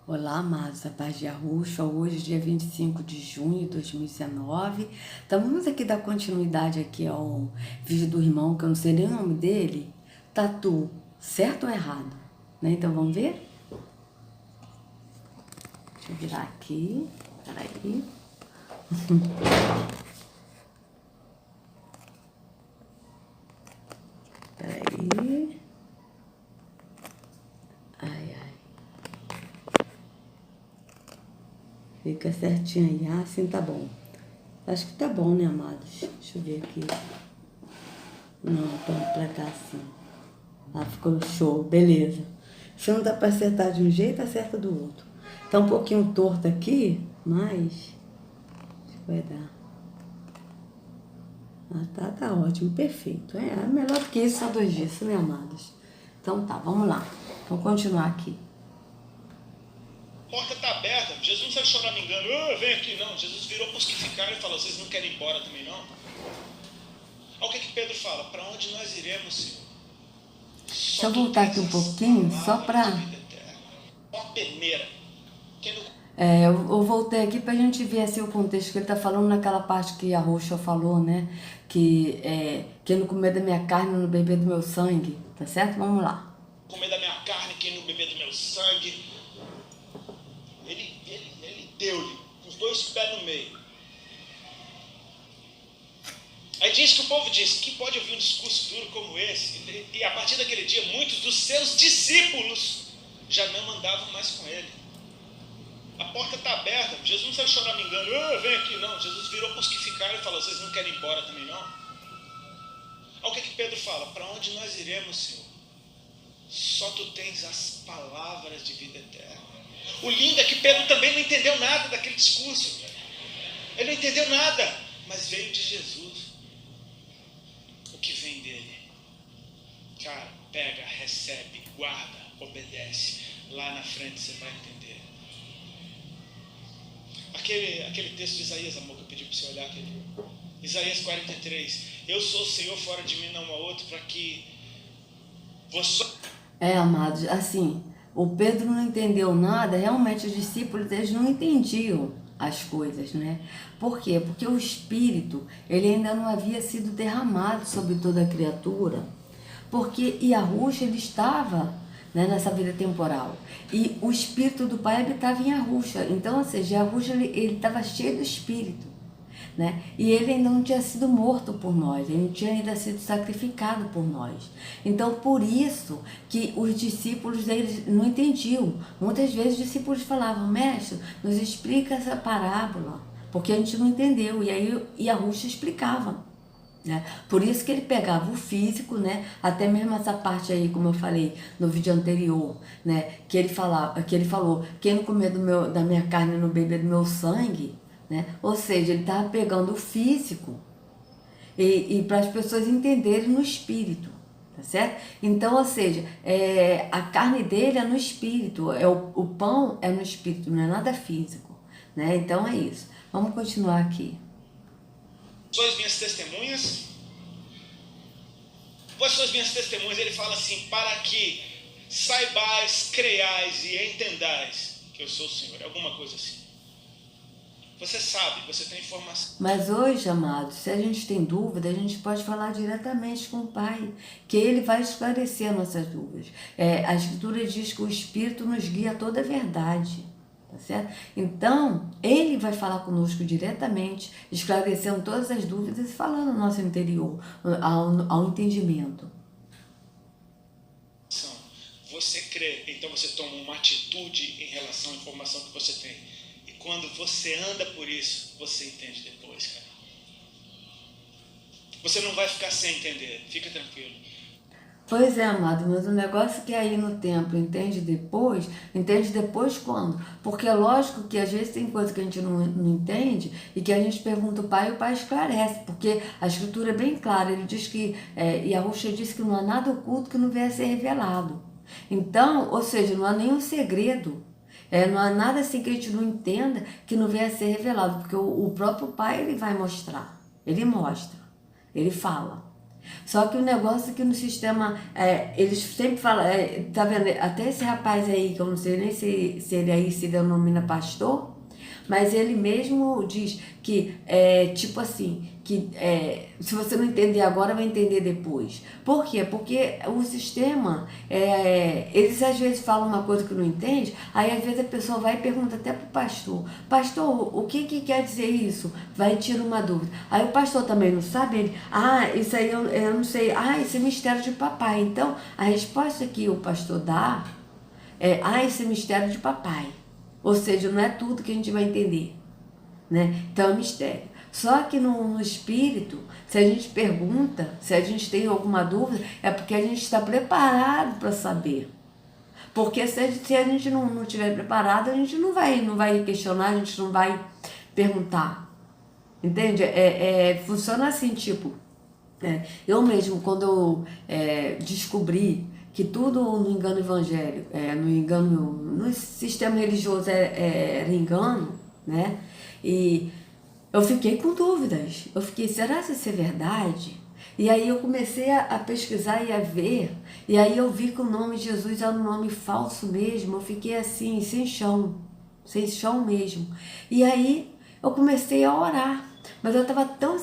Olá, amados, a paz de Yahushua. Hoje, dia 25 de junho de 2019. Então, vamos aqui dar continuidade aqui ao vídeo do irmão, que eu não sei nem o nome dele. Tatu, certo ou errado? Né? Então, vamos ver? Deixa eu virar aqui. Peraí. Peraí. Ai, ai. Fica certinho aí. Ah, assim tá bom. Acho que tá bom, né, amados? Deixa eu ver aqui. Não, pra cá assim. Ah, ficou show. Beleza. Se não dá pra acertar de um jeito, acerta do outro. Tá um pouquinho torto aqui, mas acho que vai dar. Ah, tá ótimo, perfeito. É melhor do que isso, só 2 dias, né, amados? Então tá, vamos lá. Vamos continuar aqui. A porta tá aberta. Jesus não sai choramingando. Vem aqui, não. Jesus virou para os que ficaram e falou: vocês não querem ir embora também, não? Olha o que Pedro fala: para onde nós iremos, Senhor? Deixa eu voltar aqui um pouquinho, só pra... Uma peneira. Eu voltei aqui pra gente ver assim, o contexto que ele tá falando naquela parte que a Roxa falou, né? Que quem não comer da minha carne não beber do meu sangue, tá certo? Vamos lá. Comer da minha carne, quem não beber do meu sangue. Ele deu-lhe com os 2 pés no meio. Aí diz que o povo diz: que pode ouvir um discurso duro como esse? E a partir daquele dia, muitos dos seus discípulos já não andavam mais com ele. A porta está aberta. Jesus não sai choramingando. Vem aqui, não. Jesus virou para os que ficaram e falou: vocês não querem ir embora também, não? Olha o que Pedro fala: para onde nós iremos, Senhor? Só tu tens as palavras de vida eterna. O lindo é que Pedro também não entendeu nada daquele discurso. Ele não entendeu nada, mas veio de Jesus. O que vem dele? Cara, pega, recebe, guarda, obedece. Lá na frente você vai entender. Aquele texto de Isaías, amor, que eu pedi para você olhar aquele. Isaías 43. Eu sou o Senhor, fora de mim não há outro, para que você... Amados, assim, o Pedro não entendeu nada, realmente os discípulos, eles não entendiam as coisas, né? Por quê? Porque o Espírito, ele ainda não havia sido derramado sobre toda a criatura, porque Yahushua, ele estava, né, nessa vida temporal, e o Espírito do Pai habitava em Yahushua, então, ou seja, Yahushua, ele estava cheio do Espírito, né? E ele ainda não tinha sido morto por nós, ele não tinha ainda sido sacrificado por nós. Então, por isso que os discípulos deles não entendiam. Muitas vezes os discípulos falavam: mestre, nos explica essa parábola, porque a gente não entendeu. E aí Yahushua explicava, né? Por isso que ele pegava o físico, né? Até mesmo essa parte aí, como eu falei no vídeo anterior, né? Que ele falou: quem não comer da minha carne e não beber do meu sangue, né? Ou seja, ele estava pegando o físico e para as pessoas entenderem no espírito, tá certo? Então, ou seja, a carne dele é no espírito, o pão é no espírito, não é nada físico, né? Então é isso. Vamos continuar aqui. Sois minhas testemunhas. Vós sois minhas testemunhas. Ele fala assim: para que saibais, creiais e entendais que eu sou o Senhor. Alguma coisa assim. Você sabe, você tem informação. Mas hoje, amados, se a gente tem dúvida, a gente pode falar diretamente com o Pai, que Ele vai esclarecer nossas dúvidas. A Escritura diz que o Espírito nos guia a toda a verdade, tá certo? Então, Ele vai falar conosco diretamente, esclarecendo todas as dúvidas e falando no nosso interior, ao entendimento. Você crê, então você toma uma atitude em relação à informação que você tem. Quando você anda por isso, você entende depois, cara. Você não vai ficar sem entender, fica tranquilo. Pois é, amado, mas o negócio que aí no tempo entende depois quando? Porque é lógico que às vezes tem coisa que a gente não entende e que a gente pergunta ao Pai e o Pai esclarece, porque a Escritura é bem clara, ele diz que, Yahushua disse que não há nada oculto que não venha a ser revelado. Então, ou seja, não há nenhum segredo. Não há nada assim que a gente não entenda que não venha a ser revelado, porque o próprio Pai, ele vai mostrar, ele mostra, ele fala. Só que o negócio é que no sistema, eles sempre falam, tá vendo? Até esse rapaz aí, que eu não sei nem se ele aí se denomina pastor, mas ele mesmo diz que, tipo assim, que se você não entender agora, vai entender depois. Por quê? Porque o sistema, eles às vezes falam uma coisa que não entende, aí às vezes a pessoa vai e pergunta até pro pastor, pastor, o que quer dizer isso? Vai e tira uma dúvida. Aí o pastor também não sabe, ele, isso aí eu não sei, isso é mistério de papai. Então, a resposta que o pastor dá isso é mistério de papai. Ou seja, não é tudo que a gente vai entender, né? Então é mistério. Só que no espírito, se a gente pergunta, se a gente tem alguma dúvida, é porque a gente está preparado para saber. Porque se a gente não estiver preparado, a gente não vai questionar, a gente não vai perguntar. Entende? Funciona assim, tipo, eu mesmo, quando eu descobri que tudo no engano evangélico, no sistema religioso era engano, né? E eu fiquei com dúvidas. Eu fiquei, será que isso é verdade? E aí eu comecei a pesquisar e a ver. E aí eu vi que o nome de Jesus era um nome falso mesmo. Eu fiquei assim, sem chão mesmo. E aí eu comecei a orar. Mas eu estava tão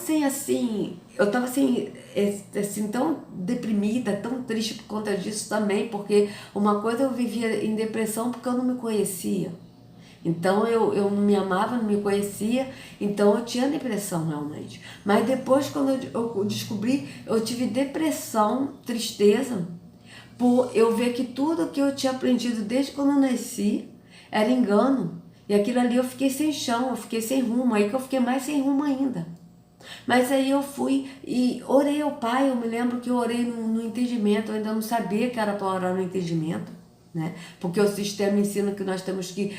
tão deprimida, tão triste por conta disso também, porque uma coisa eu vivia em depressão porque eu não me conhecia. Então eu não me amava, não me conhecia, então eu tinha depressão realmente. Mas depois, quando eu descobri, eu tive depressão, tristeza, por eu ver que tudo que eu tinha aprendido desde quando eu nasci era engano. E aquilo ali eu fiquei sem chão, eu fiquei sem rumo, aí que eu fiquei mais sem rumo ainda. Mas aí eu fui e orei ao Pai, eu me lembro que eu orei no entendimento, eu ainda não sabia que era para orar no entendimento, né? Porque o sistema ensina que nós temos que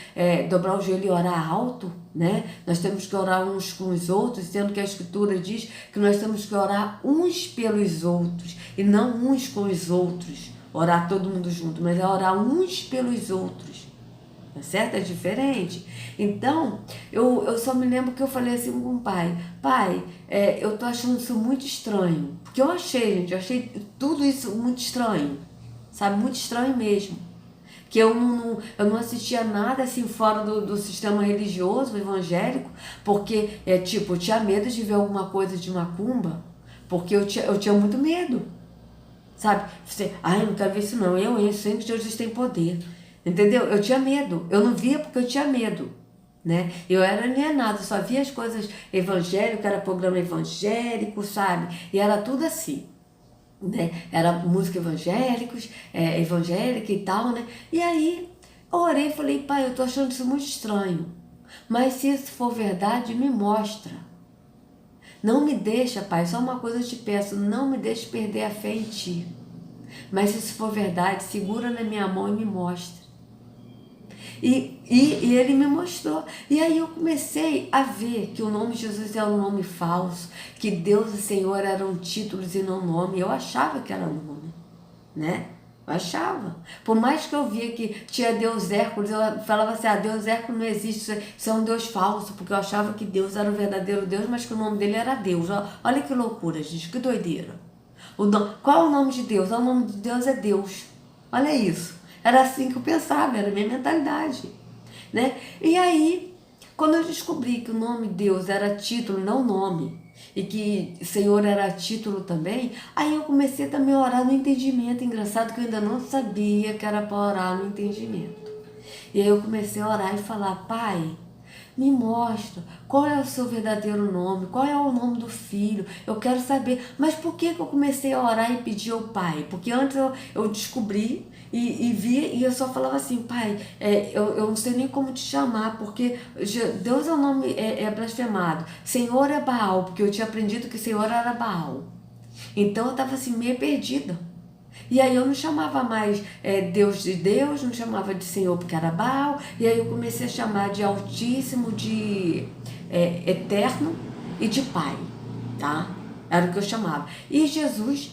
dobrar o joelho e orar alto, né? Nós temos que orar uns com os outros, sendo que a Escritura diz que nós temos que orar uns pelos outros e não uns com os outros, orar todo mundo junto, mas é orar uns pelos outros. Tá certo? É diferente. Então, eu só me lembro que eu falei assim com o pai, eu tô achando isso muito estranho. Porque eu achei tudo isso muito estranho, sabe? Muito estranho mesmo. Que eu não assistia nada assim fora do sistema religioso, evangélico, porque, eu tinha medo de ver alguma coisa de macumba, porque eu tinha muito medo, sabe? Você, eu não quero ver isso não, eu sei que Jesus tem poder. Entendeu? Eu tinha medo. Eu não via porque eu tinha medo, né? Eu era alienada, só via as coisas evangélicas, era programa evangélico, sabe? E era tudo assim, né? Era música evangélica e tal, né? E aí, eu orei e falei, pai, eu tô achando isso muito estranho. Mas se isso for verdade, me mostra. Não me deixa, pai, só uma coisa eu te peço, não me deixe perder a fé em ti. Mas se isso for verdade, segura na minha mão e me mostra. E ele me mostrou. E aí eu comecei a ver que o nome de Jesus era um nome falso, que Deus e Senhor eram títulos e não nome. Eu achava que era nome, né? Eu achava. Por mais que eu via que tinha Deus Hércules, eu falava assim, Deus Hércules não existe, isso é um Deus falso, porque eu achava que Deus era o verdadeiro Deus, mas que o nome dele era Deus. Olha que loucura, gente, que doideira. Qual é o nome de Deus? O nome de Deus é Deus. Olha isso. Era assim que eu pensava, era a minha mentalidade, né? E aí, quando eu descobri que o nome Deus era título, não nome, e que Senhor era título também, aí eu comecei também a orar no entendimento. Engraçado que eu ainda não sabia que era para orar no entendimento. E aí eu comecei a orar e falar, Pai, me mostra qual é o seu verdadeiro nome, qual é o nome do filho, eu quero saber. Mas por que eu comecei a orar e pedir ao Pai? Porque antes eu descobri e vi, e eu só falava assim, Pai, eu não sei nem como te chamar, porque Deus é um nome blasfemado, Senhor é Baal, porque eu tinha aprendido que Senhor era Baal. Então eu estava assim meio perdida. E aí eu não chamava mais Deus de Deus, não chamava de Senhor porque era Baal, e aí eu comecei a chamar de Altíssimo, de Eterno e de Pai, tá? Era o que eu chamava. E Jesus,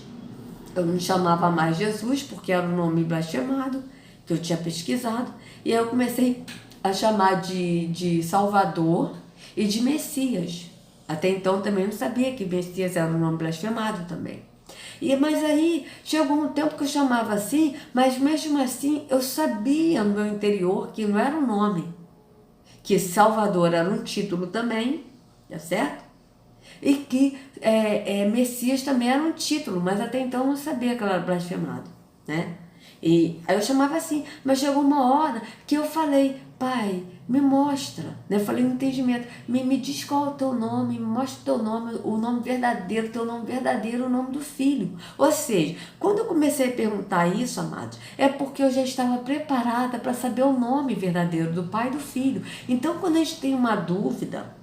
eu não chamava mais Jesus porque era um nome blasfemado, que eu tinha pesquisado, e aí eu comecei a chamar de Salvador e de Messias. Até então também não sabia que Messias era um nome blasfemado também. Mas aí chegou um tempo que eu chamava assim, mas mesmo assim eu sabia no meu interior que não era um nome, que Salvador era um título também, tá certo? E que Messias também era um título, mas até então eu não sabia que ela era blasfemado, né? E aí eu chamava assim, mas chegou uma hora que eu falei, pai, me mostra, né? Eu falei no entendimento, me diz qual é o teu nome, me mostra o teu nome, o nome verdadeiro, teu nome verdadeiro, o nome do filho. Ou seja, quando eu comecei a perguntar isso, amados, é porque eu já estava preparada para saber o nome verdadeiro do pai e do filho. Então, quando a gente tem uma dúvida,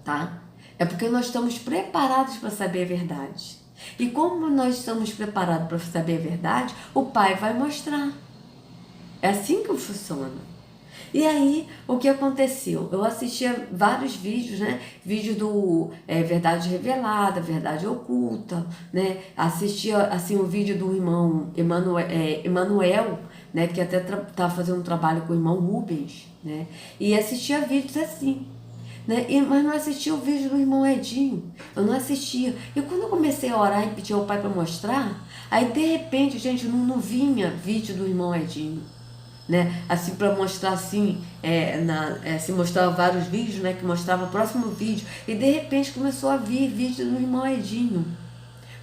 tá? É porque nós estamos preparados para saber a verdade. E como nós estamos preparados para saber a verdade, o Pai vai mostrar. É assim que funciona. E aí, o que aconteceu? Eu assistia vários vídeos, né? Vídeo do Verdade Revelada, Verdade Oculta, né? Assistia, assim, o vídeo do irmão Emanuel, né? Que até tá fazendo um trabalho com o irmão Rubens, né? E assistia vídeos assim, né? Mas não assistia o vídeo do irmão Edinho, eu não assistia. E quando eu comecei a orar e pedir ao pai para mostrar, aí de repente, gente, não vinha vídeo do irmão Edinho, né? Assim, para mostrar assim, se mostrava vários vídeos, né? Que mostrava o próximo vídeo, e de repente começou a vir vídeo do irmão Edinho.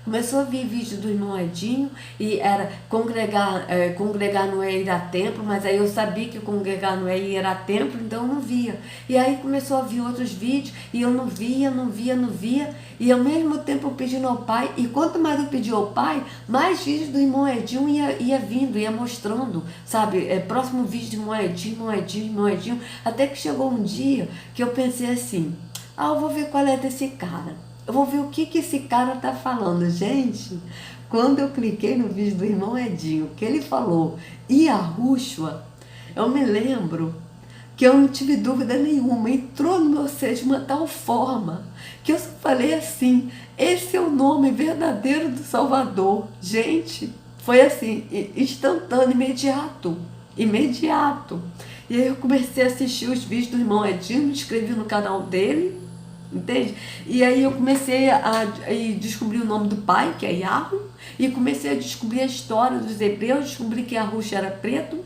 Começou a vir vídeo do irmão Edinho e era congregar não é ir a templo, mas aí eu sabia que congregar não é ir a templo, então eu não via. E aí começou a vir outros vídeos e eu não via. E ao mesmo tempo eu pedindo ao pai, e quanto mais eu pedi ao pai, mais vídeos do irmão Edinho ia vindo, ia mostrando, sabe? Próximo vídeo de irmão Edinho, até que chegou um dia que eu pensei assim, eu vou ver qual é desse cara. Eu vou ver o que esse cara tá falando. Gente, quando eu cliquei no vídeo do irmão Edinho, que ele falou Yahushua, eu me lembro que eu não tive dúvida nenhuma. Entrou no meu ser de uma tal forma que eu só falei assim, esse é o nome verdadeiro do Salvador. Gente, foi assim, instantâneo, imediato. E aí eu comecei a assistir os vídeos do irmão Edinho, me inscrevi no canal dele, entende? E aí eu comecei a descobrir o nome do pai, que é Yahu, e comecei a descobrir a história dos hebreus, descobri que Yahushua era preto,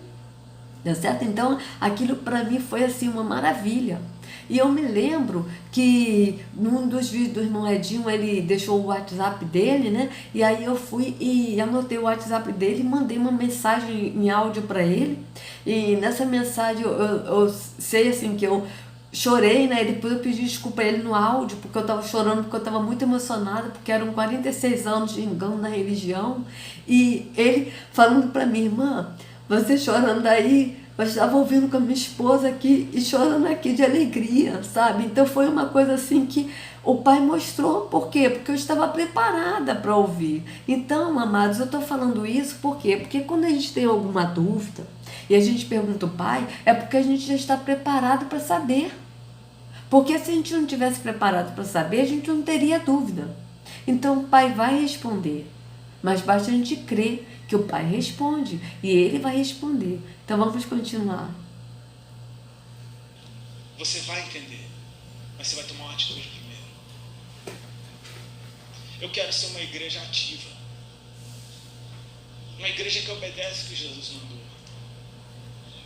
tá certo? Então aquilo para mim foi assim uma maravilha. E eu me lembro que num dos vídeos do irmão Edinho, ele deixou o WhatsApp dele, né? E aí eu fui e anotei o WhatsApp dele e mandei uma mensagem em áudio para ele. E nessa mensagem eu sei assim que eu chorei, né? E depois eu pedi desculpa a ele no áudio, porque eu estava chorando, porque eu estava muito emocionada, porque eram 46 anos de engano na religião. E ele falando para mim, irmã, você chorando aí, eu estava ouvindo com a minha esposa aqui e chorando aqui de alegria, sabe? Então foi uma coisa assim que o pai mostrou. Por quê? Porque eu estava preparada para ouvir. Então, amados, eu estou falando isso por quê? Porque quando a gente tem alguma dúvida e a gente pergunta ao pai, é porque a gente já está preparado para saber. Porque se a gente não tivesse preparado para saber, a gente não teria dúvida. Então o pai vai responder, mas basta a gente crer que o pai responde e ele vai responder. Então vamos continuar. Você vai entender, mas você vai tomar uma atitude primeiro. Eu quero ser uma igreja ativa, uma igreja que obedece o que Jesus mandou,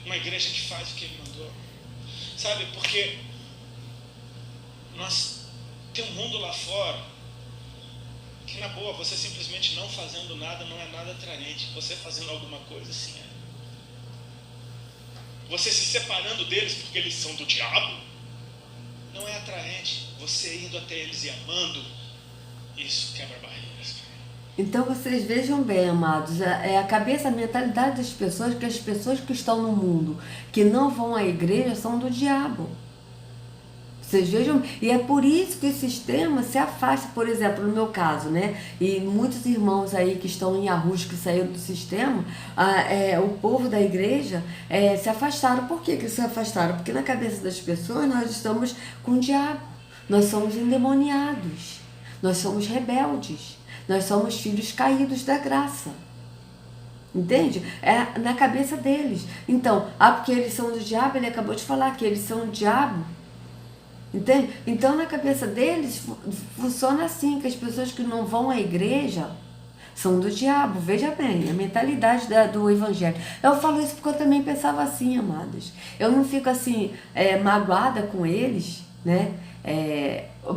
uma igreja que faz o que ele mandou, sabe? Porque tem um mundo lá fora que, na boa, você simplesmente não fazendo nada não é nada atraente. Você fazendo alguma coisa, sim é. Você se separando deles porque eles são do diabo não é atraente. Você indo até eles e amando, isso quebra barreiras. Então vocês vejam bem, amados, a cabeça, a mentalidade das pessoas, que as pessoas que estão no mundo, que não vão à igreja, são do diabo. Vocês vejam, e é por isso que o sistema se afasta, por exemplo, no meu caso, né? E muitos irmãos aí que estão em Arrus, que saíram do sistema, o povo da igreja se afastaram. Por que se afastaram? Porque na cabeça das pessoas nós estamos com o diabo, nós somos endemoniados, nós somos rebeldes, nós somos filhos caídos da graça. Entende? É na cabeça deles. Então, porque eles são do diabo, ele acabou de falar que eles são do diabo. Entende? Então na cabeça deles funciona assim, que as pessoas que não vão à igreja são do diabo. Veja bem, a mentalidade do evangelho. Eu falo isso porque eu também pensava assim, amados. Eu não fico assim, magoada com eles, né?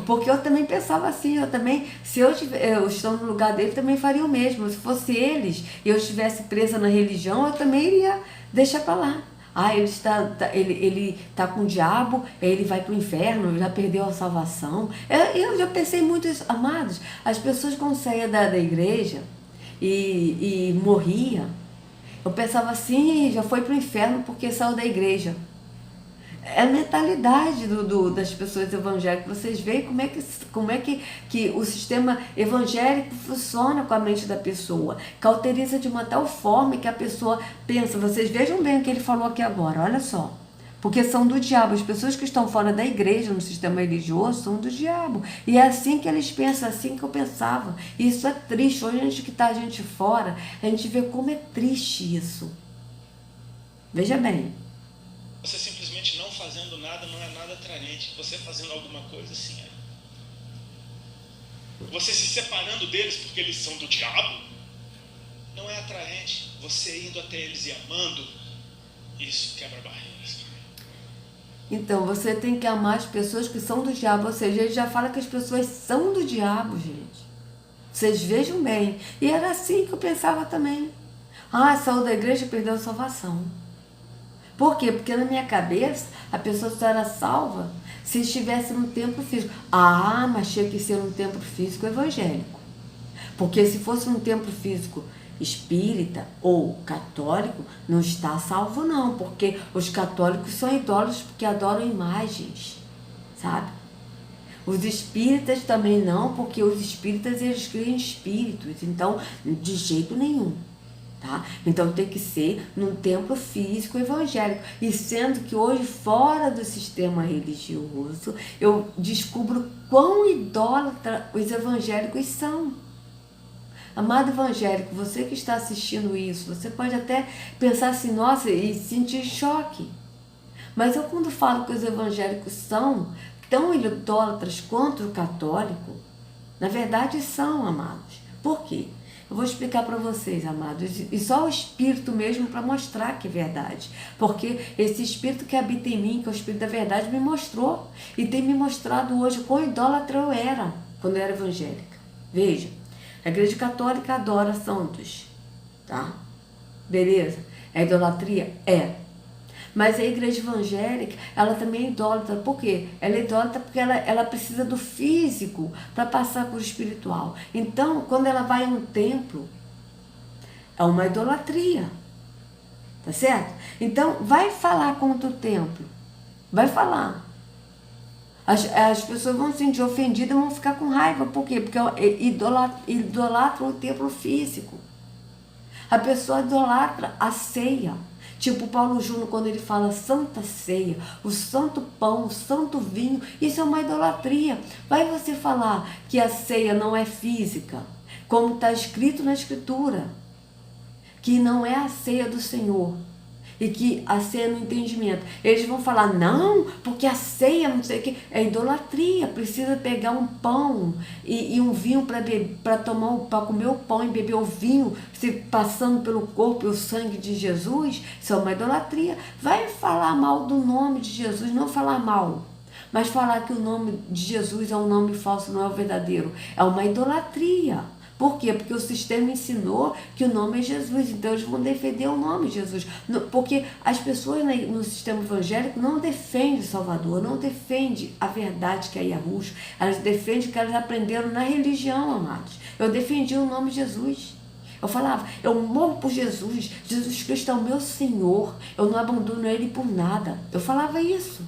Porque eu também pensava assim, eu também, se eu estou no lugar dele, também faria o mesmo. Se fosse eles e eu estivesse presa na religião, eu também iria deixar para lá. Ele está com o diabo, ele vai para o inferno, já perdeu a salvação. Eu já pensei muito isso, amados. As pessoas quando saíam da igreja e morria, eu pensava assim, já foi para o inferno porque saiu da igreja. É a mentalidade das pessoas evangélicas. Vocês veem como é que o sistema evangélico funciona com a mente da pessoa. Cauteriza de uma tal forma que a pessoa pensa. Vocês vejam bem o que ele falou aqui agora, olha só. Porque são do diabo. As pessoas que estão fora da igreja, no sistema religioso, são do diabo. E é assim que eles pensam, assim que eu pensava. E isso é triste. Hoje, a gente que está a gente fora, a gente vê como é triste isso. Veja bem. Você simplesmente não fazendo nada não é nada atraente. Você fazendo alguma coisa, sim é. Você se separando deles porque eles são do diabo, não é atraente. Você indo até eles e amando, isso quebra barreiras. Então, você tem que amar as pessoas que são do diabo. Ou seja, ele já fala que as pessoas são do diabo, gente. Vocês vejam bem. E era assim que eu pensava também. Saiu da igreja e perdeu a salvação. Por quê? Porque na minha cabeça, a pessoa só era salva se estivesse no templo físico. Mas tinha que ser um templo físico evangélico. Porque se fosse um templo físico espírita ou católico, não está salvo não. Porque os católicos são idólatras porque adoram imagens, sabe? Os espíritas também não, porque os espíritas eles criam espíritos. Então, de jeito nenhum. Tá? Então tem que ser num templo físico evangélico. E sendo que hoje, fora do sistema religioso, eu descubro quão idólatra os evangélicos são. Amado evangélico, você que está assistindo isso, você pode até pensar assim, nossa, e sentir choque. Mas eu quando falo que os evangélicos são tão idólatras quanto o católico, na verdade são, amados. Por quê? Eu vou explicar para vocês, amados, e só o Espírito mesmo para mostrar que é verdade. Porque esse Espírito que habita em mim, que é o Espírito da verdade, me mostrou. E tem me mostrado hoje quão idólatra eu era, quando eu era evangélica. Veja, a Igreja Católica adora santos, tá? Beleza? É idolatria? É. Mas a igreja evangélica, ela também é idólatra. Por quê? Ela é idólatra porque ela precisa do físico para passar por espiritual. Então, quando ela vai a um templo, é uma idolatria. Tá certo? Então, vai falar contra o templo. Vai falar. As pessoas vão se sentir ofendidas e vão ficar com raiva. Por quê? Porque idolatram o templo físico. A pessoa idolatra a ceia. Tipo Paulo Júnior, quando ele fala santa ceia, o santo pão, o santo vinho, isso é uma idolatria. Vai você falar que a ceia não é física, como está escrito na Escritura, que não é a ceia do Senhor, e que a ceia no entendimento. Eles vão falar, não, porque a ceia, não sei o que, é idolatria, precisa pegar um pão e um vinho para comer o pão e beber o vinho, se passando pelo corpo e o sangue de Jesus, isso é uma idolatria. Vai falar mal do nome de Jesus, não falar mal, mas falar que o nome de Jesus é um nome falso, não é o verdadeiro, é uma idolatria. Por quê? Porque o sistema ensinou que o nome é Jesus, então eles vão defender o nome de Jesus. Porque as pessoas no sistema evangélico não defendem o Salvador, não defendem a verdade que é Yahushua, elas defendem o que elas aprenderam na religião, amados. Eu defendi o nome de Jesus. Eu falava, eu morro por Jesus, Jesus Cristo é o meu Senhor, eu não abandono Ele por nada. Eu falava isso.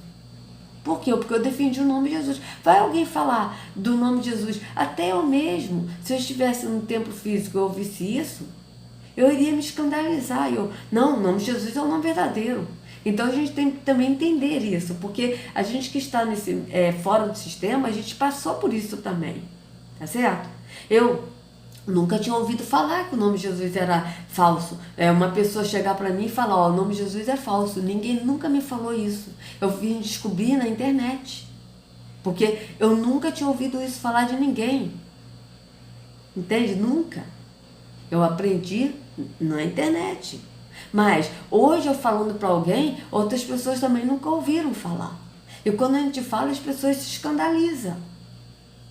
Por quê? Porque eu defendi o nome de Jesus. Vai alguém falar do nome de Jesus? Até eu mesmo, se eu estivesse num templo físico e eu ouvisse isso, eu iria me escandalizar. Não, o nome de Jesus é o nome verdadeiro. Então a gente tem que também entender isso, porque a gente que está fora do sistema, a gente passou por isso também. Tá certo? Eu nunca tinha ouvido falar que o nome de Jesus era falso. Uma pessoa chegar para mim e falar, o nome de Jesus é falso. Ninguém nunca me falou isso. Eu vim descobrir na internet. Porque eu nunca tinha ouvido isso falar de ninguém. Entende? Nunca. Eu aprendi na internet. Mas hoje eu falando para alguém, outras pessoas também nunca ouviram falar. E quando a gente fala, as pessoas se escandalizam.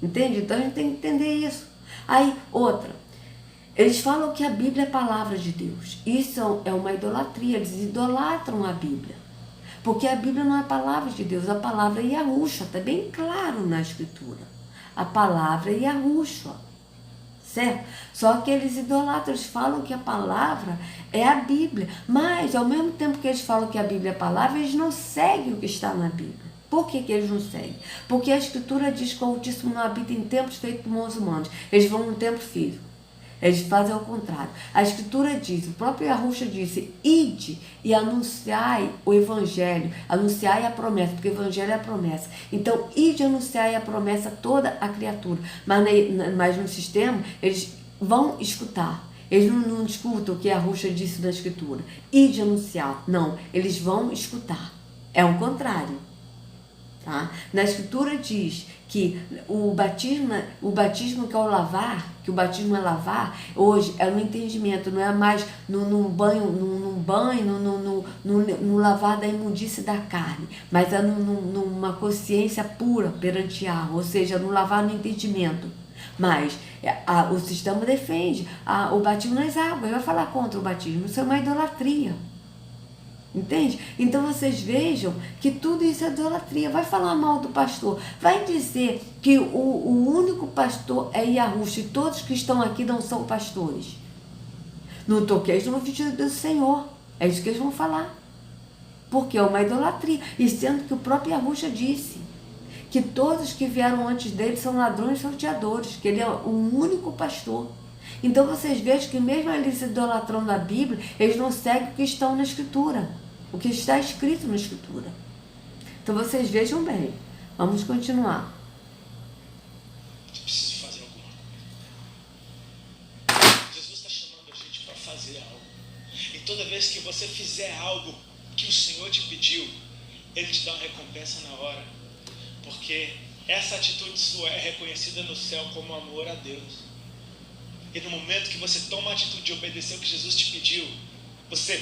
Entende? Então a gente tem que entender isso. Aí, outra. Eles falam que a Bíblia é a palavra de Deus. Isso é uma idolatria. Eles idolatram a Bíblia. Porque a Bíblia não é a palavra de Deus. A palavra é Yahushua. Está bem claro na Escritura. A palavra é Yahushua. Certo? Só que eles idolatram, eles falam que a palavra é a Bíblia, mas ao mesmo tempo que eles falam que a Bíblia é a palavra, eles não seguem o que está na Bíblia. Por que eles não seguem? Porque a Escritura diz que o Altíssimo não habita em templos feitos por mãos humanas, eles vão no templo físico. Eles fazem ao contrário. A Escritura diz, o próprio Yahushua disse, ide e anunciai o Evangelho, anunciai a promessa, porque o Evangelho é a promessa. Então, ide e anunciai a promessa a toda a criatura. Mas no sistema, eles vão escutar. Eles não escutam o que Yahushua disse na Escritura. Ide anunciar. Não, eles vão escutar. É o contrário. Tá? Na Escritura diz que o batismo que é o lavar, que o batismo é lavar, hoje é no entendimento, não é mais no lavar da imundície da carne, mas é numa consciência pura perante a, ou seja, no lavar no entendimento. Mas o sistema defende o batismo nas águas, vai falar contra o batismo, isso é uma idolatria. Entende? Então vocês vejam que tudo isso é idolatria. Vai falar mal do pastor, vai dizer que o único pastor é Yahushua e todos que estão aqui não são pastores. Não toqueis no vestido do Senhor. É isso que eles vão falar. Porque é uma idolatria. E sendo que o próprio Yahushua disse que todos que vieram antes dele são ladrões e salteadores, que ele é o único pastor. Então vocês vejam que mesmo eles idolatrando a Bíblia, eles não seguem o que estão na Escritura. O que está escrito na Escritura. Então vocês vejam bem. Vamos continuar. Eu preciso fazer alguma coisa. Jesus está chamando a gente para fazer algo. E toda vez que você fizer algo que o Senhor te pediu, Ele te dá uma recompensa na hora. Porque essa atitude sua é reconhecida no céu como amor a Deus. E no momento que você toma a atitude de obedecer o que Jesus te pediu, você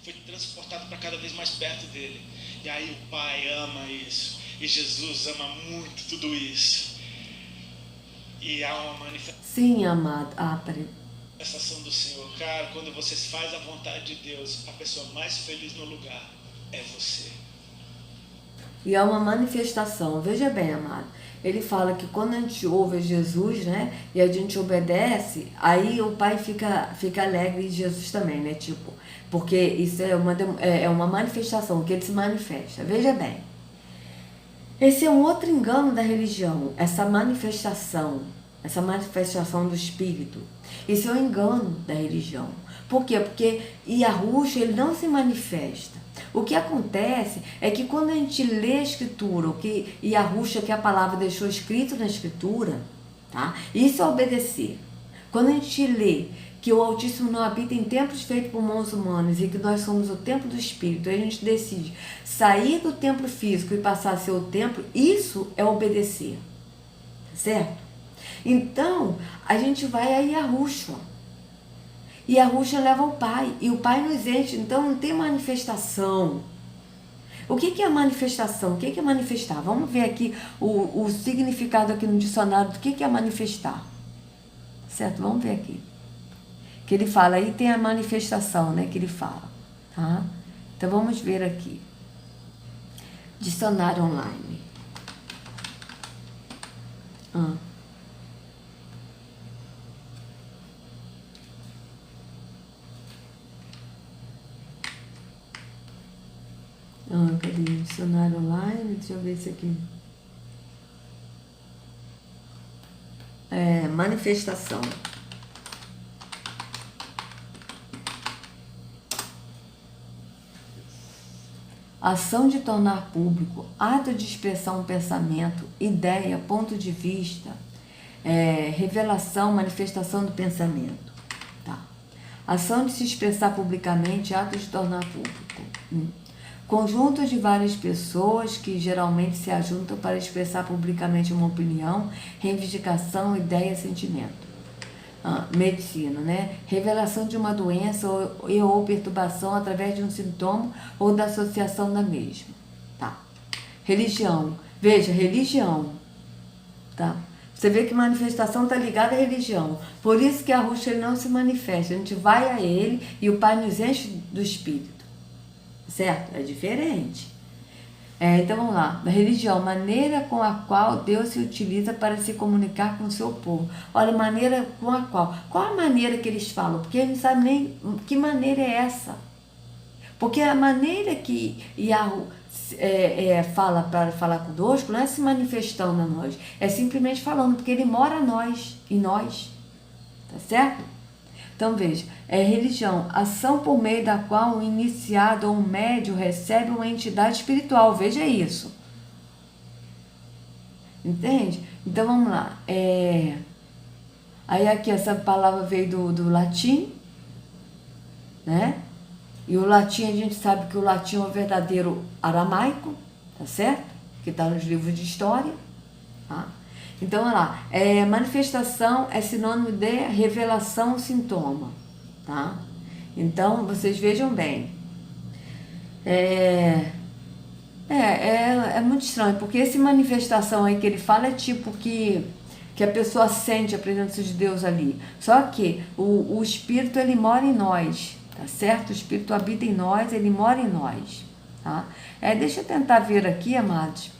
foi transportado para cada vez mais perto dele. E aí o Pai ama isso. E Jesus ama muito tudo isso. E há uma manifestação. Sim, amado. Manifestação do Senhor. Cara, quando você faz a vontade de Deus, a pessoa mais feliz no lugar é você. E é uma manifestação. Veja bem, amado. Ele fala que quando a gente ouve Jesus, né, e a gente obedece, aí o Pai fica alegre e Jesus também, né, tipo, porque isso é uma manifestação, que ele se manifesta. Veja bem, esse é um outro engano da religião, essa manifestação do Espírito. Isso é um engano da religião. Por quê? Porque Yahushua, ele não se manifesta. O que acontece é que quando a gente lê a Escritura, o que Yahushua, que a palavra deixou escrito na Escritura, tá? Isso é obedecer. Quando a gente lê que o Altíssimo não habita em templos feitos por mãos humanas e que nós somos o templo do Espírito, aí a gente decide sair do templo físico e passar a ser o templo, isso é obedecer. Certo? Então, a gente vai a Yahushua. E Yahushua leva ao Pai, e o Pai nos enche, então não tem manifestação. O que é manifestação? O que é manifestar? Vamos ver aqui o significado aqui no dicionário do que é manifestar. Certo? Vamos ver aqui. Que ele fala, aí tem a manifestação, né, que ele fala. Tá? Então vamos ver aqui. Dicionário online. Cadê? Dicionário online, deixa eu ver isso aqui. Manifestação. Ação de tornar público, ato de expressar um pensamento, ideia, ponto de vista, revelação, manifestação do pensamento. Tá. Ação de se expressar publicamente, ato de tornar público. Conjunto de várias pessoas que geralmente se ajuntam para expressar publicamente uma opinião, reivindicação, ideia, sentimento. medicina, né? Revelação de uma doença ou perturbação através de um sintoma ou da associação da mesma, tá? Religião, veja, religião, tá? Você vê que manifestação está ligada à religião, por isso que a Ruxa ele não se manifesta, a gente vai a ele e o Pai nos enche do Espírito, certo? É diferente. Então vamos lá, religião, maneira com a qual Deus se utiliza para se comunicar com o seu povo. Olha, maneira com a qual a maneira que eles falam? Porque eles não sabem nem que maneira é essa. Porque a maneira que Yahweh fala para falar conosco não é se manifestando a nós, é simplesmente falando, porque ele mora em nós, tá certo? Então veja, religião, ação por meio da qual um iniciado ou um médium recebe uma entidade espiritual, veja isso. Entende? Então vamos lá. Aí aqui essa palavra veio do latim, né? E o latim, a gente sabe que o latim é o verdadeiro aramaico, tá certo? Que está nos livros de história, tá? Então, olha lá, manifestação é sinônimo de revelação, sintoma, tá? Então, vocês vejam bem. É muito estranho, porque esse manifestação aí que ele fala é tipo que a pessoa sente a presença de Deus ali. Só que o Espírito, ele mora em nós, tá certo? O Espírito habita em nós, ele mora em nós, tá? Deixa eu tentar ver aqui, amados,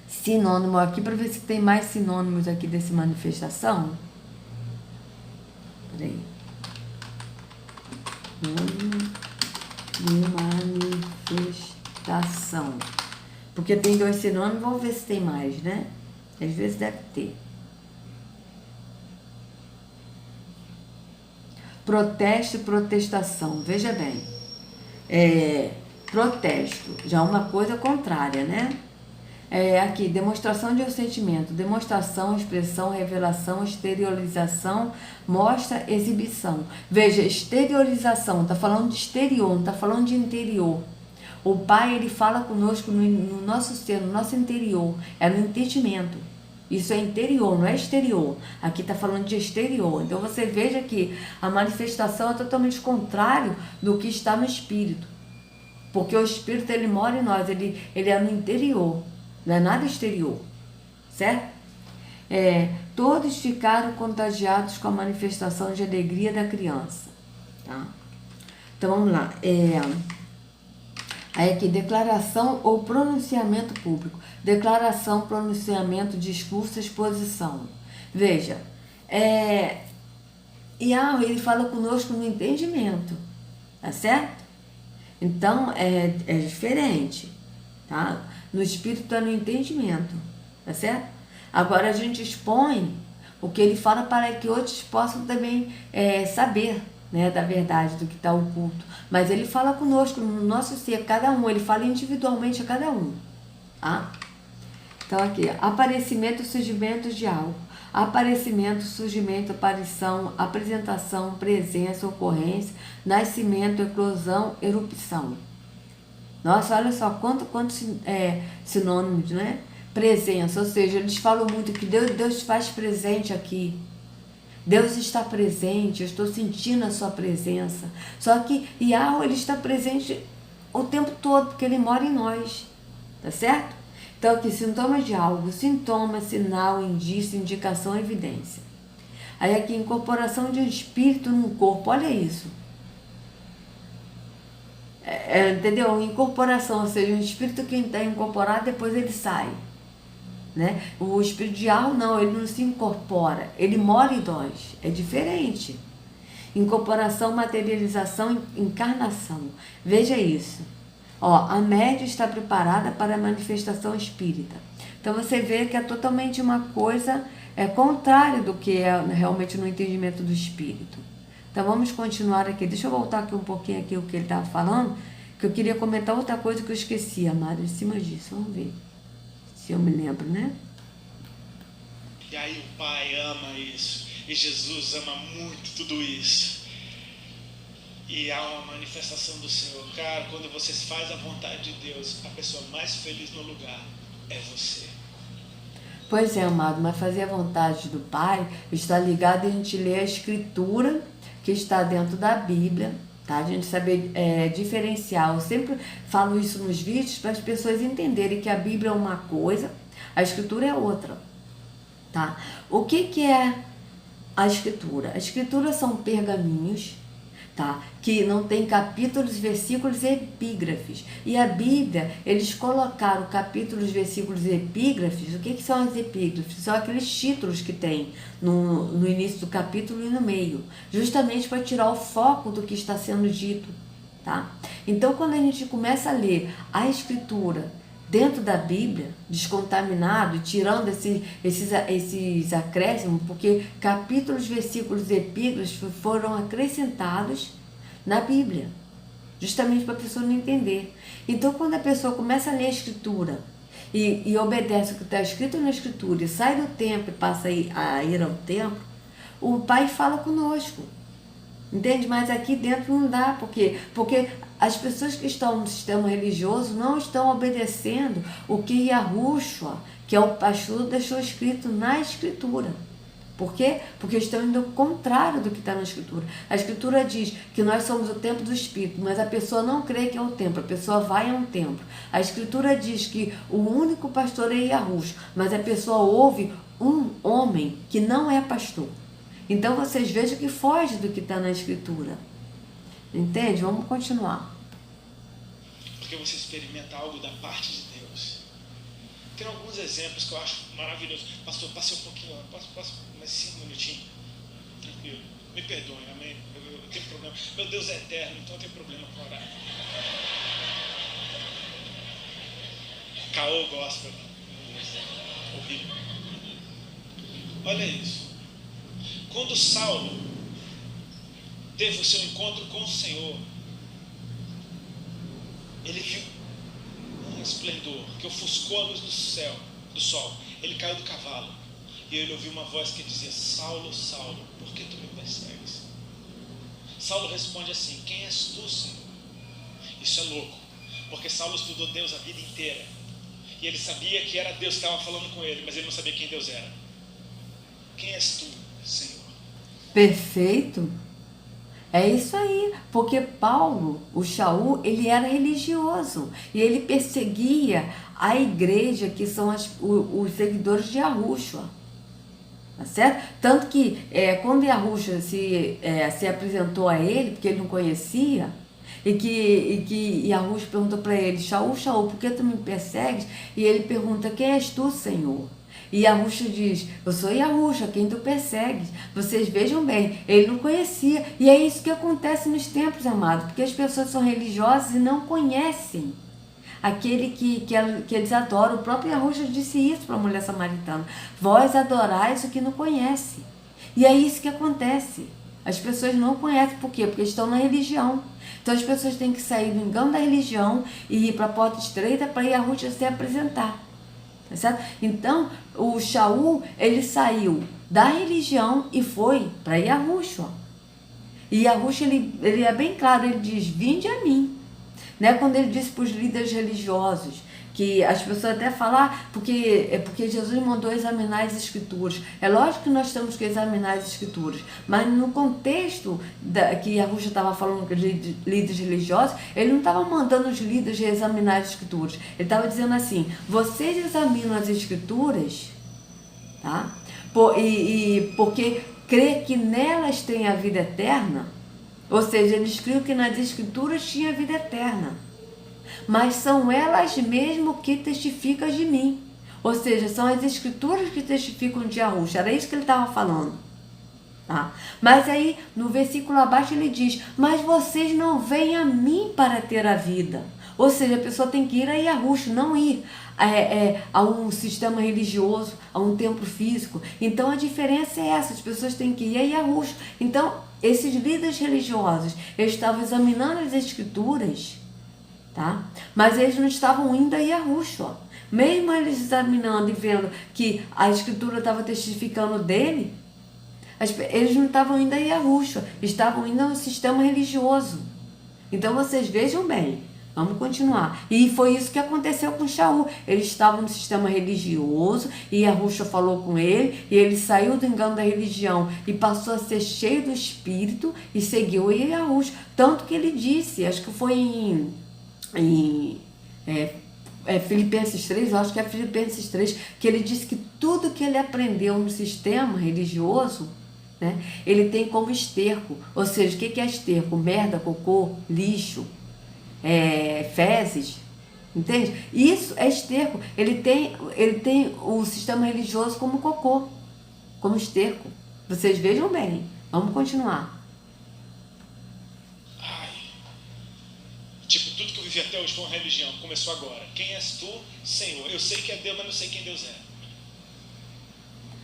sinônimo aqui, para ver se tem mais sinônimos aqui dessa manifestação. Peraí. Manifestação. Porque tem 2 sinônimos, vamos ver se tem mais, né? Às vezes deve ter. Protesto e protestação. Veja bem. Protesto, já uma coisa contrária, né? Aqui, demonstração de um sentimento, demonstração, expressão, revelação, exteriorização, mostra, exibição. Veja, exteriorização, está falando de exterior, não está falando de interior. O Pai, ele fala conosco no nosso ser, no nosso interior, é no entendimento. Isso é interior, não é exterior. Aqui está falando de exterior. Então você veja que a manifestação é totalmente contrário do que está no Espírito. Porque o Espírito, ele mora em nós, ele é no interior. Não é nada exterior, certo? Todos ficaram contagiados com a manifestação de alegria da criança, tá? Então vamos lá. Aí aqui, declaração ou pronunciamento público. Declaração, pronunciamento, discurso, exposição. Veja, Yahweh, ele fala conosco no entendimento, tá certo? Então é diferente, tá? No Espírito é no entendimento, tá certo? Agora a gente expõe o que ele fala para que outros possam também saber, né, da verdade, do que está oculto. Mas ele fala conosco, no nosso ser, cada um, ele fala individualmente a cada um, tá? Então aqui, aparecimento e surgimento de algo. Aparecimento, surgimento, aparição, apresentação, presença, ocorrência, nascimento, eclosão, erupção. Nossa, olha só quantos sinônimos, né? Presença, ou seja, eles falam muito que Deus faz presente aqui. Deus está presente, eu estou sentindo a sua presença. Só que Yahweh, ele está presente o tempo todo, porque ele mora em nós, tá certo? Então aqui, sintomas de algo, sintoma, sinal, indício, indicação, evidência. Aí aqui, incorporação de um espírito num corpo, olha isso. Entendeu? Incorporação, ou seja, um espírito que está incorporado, depois ele sai, né? O espírito de algo não, ele não se incorpora, ele mora em nós, é diferente. Incorporação, materialização, encarnação. Veja isso. A média está preparada para a manifestação espírita. Então você vê que é totalmente uma coisa contrária do que é realmente no entendimento do espírito. Então vamos continuar aqui. Deixa eu voltar aqui um pouquinho aqui o que ele estava falando, que eu queria comentar outra coisa que eu esqueci, amado, em cima disso. Vamos ver se eu me lembro, né? E aí o Pai ama isso, e Jesus ama muito tudo isso. E há uma manifestação do Senhor. Cara, quando você faz a vontade de Deus, a pessoa mais feliz no lugar é você. Pois é, amado, mas fazer a vontade do Pai está ligado a gente ler a Escritura que está dentro da Bíblia, tá? A gente saber diferenciar. Eu sempre falo isso nos vídeos para as pessoas entenderem que a Bíblia é uma coisa, a Escritura é outra, tá? O que é a Escritura? A Escritura são pergaminhos, tá? Que não tem capítulos, versículos e epígrafes. E a Bíblia, eles colocaram capítulos, versículos e epígrafes. O que são as epígrafes? São aqueles títulos que tem no início do capítulo e no meio, justamente para tirar o foco do que está sendo dito, tá? Então, quando a gente começa a ler a Escritura dentro da Bíblia, descontaminado, tirando esses acréscimos, porque capítulos, versículos e epígrafes foram acrescentados na Bíblia, justamente para a pessoa não entender. Então, quando a pessoa começa a ler a Escritura e obedece o que está escrito na Escritura e sai do templo e passa a ir ao templo, o Pai fala conosco. Entende? Mas aqui dentro não dá, porque as pessoas que estão no sistema religioso não estão obedecendo o que Yahushua, que é o pastor, deixou escrito na Escritura. Por quê? Porque estão indo ao contrário do que está na Escritura. A Escritura diz que nós somos o templo do Espírito, mas a pessoa não crê que é o templo, a pessoa vai a um templo. A Escritura diz que o único pastor é Yahushua, mas a pessoa ouve um homem que não é pastor. Então vocês vejam que foge do que está na Escritura. Entende? Vamos continuar. Porque você experimenta algo da parte de Deus. Tem alguns exemplos que eu acho maravilhosos. Pastor, passei um pouquinho, posso mais 5 minutinhos? Tranquilo. Me perdoem, amém? Eu tenho problema. Meu Deus é eterno, então eu tenho problema com orar. Caô gospel. Horrível. Olha isso. Quando Saulo teve o seu encontro com o Senhor, ele viu um esplendor que ofuscou a luz do sol. Ele caiu do cavalo e ele ouviu uma voz que dizia: Saulo, Saulo, por que tu me persegues? Saulo responde assim: quem és tu, Senhor? Isso é louco, porque Saulo estudou Deus a vida inteira e ele sabia que era Deus que estava falando com ele, mas ele não sabia quem Deus era. Quem és tu, Senhor? Perfeito. É isso aí, porque Paulo, o Shaul, ele era religioso e ele perseguia a igreja, que são os seguidores de Yahushua, tá certo? Tanto que quando Yahushua se apresentou a ele, porque ele não conhecia, e que Yahushua perguntou para ele: Shaul, Shaul, por que tu me persegues? E ele pergunta: quem és tu, Senhor? E Yahushua diz: eu sou Yahushua, quem tu persegues. Vocês vejam bem, ele não conhecia. E é isso que acontece nos templos, amados, porque as pessoas são religiosas e não conhecem aquele que eles adoram. O próprio Yahushua disse isso para a mulher samaritana: vós adorais o que não conhece. E é isso que acontece. As pessoas não conhecem. Por quê? Porque estão na religião. Então as pessoas têm que sair do engano da religião e ir para a porta estreita para Yahushua se apresentar. Tá certo? Então, o Shaul, ele saiu da religião e foi para Yahushua. E Yahushua, ele é bem claro, ele diz: vinde a mim. Né? Quando ele disse para os líderes religiosos, que as pessoas até falam: porque Jesus mandou examinar as Escrituras. É lógico que nós temos que examinar as Escrituras, mas no contexto que Yahushua estava falando com os líderes religiosos, ele não estava mandando os líderes examinar as Escrituras. Ele estava dizendo assim: vocês examinam as Escrituras, tá? Porque crê que nelas tem a vida eterna. Ou seja, eles criam que nas Escrituras tinha a vida eterna, mas são elas mesmo que testificam de mim. Ou seja, são as Escrituras que testificam de Yahushua. Era isso que ele estava falando. Tá? Mas aí, no versículo abaixo, ele diz: mas vocês não vêm a mim para ter a vida. Ou seja, a pessoa tem que ir a Yahushua, não ir a um sistema religioso, a um templo físico. Então, a diferença é essa: as pessoas têm que ir a Yahushua. Então, esses líderes religiosos, eles estavam examinando as Escrituras, tá? Mas eles não estavam indo a Yahushua. Mesmo eles examinando e vendo que a Escritura estava testificando dele, eles não estavam indo a Yahushua, estavam indo ao sistema religioso. Então vocês vejam bem, Vamos continuar. E foi isso que aconteceu com Shaul. Ele estava no sistema religioso e Yahushua falou com ele e ele saiu do engano da religião e passou a ser cheio do Espírito e seguiu Yahushua. Tanto que ele disse, acho que foi em Filipenses 3, eu acho que é Filipenses 3, que ele disse que tudo que ele aprendeu no sistema religioso, né, ele tem como esterco. Ou seja, o que é esterco? Merda, cocô, lixo, fezes, entende? Isso é esterco. Ele tem o sistema religioso como cocô, como esterco. Vocês vejam bem. Vamos continuar. Tipo, tudo que eu vivi até hoje foi uma religião, começou agora. Quem és tu, Senhor? Eu sei que é Deus, mas não sei quem Deus é.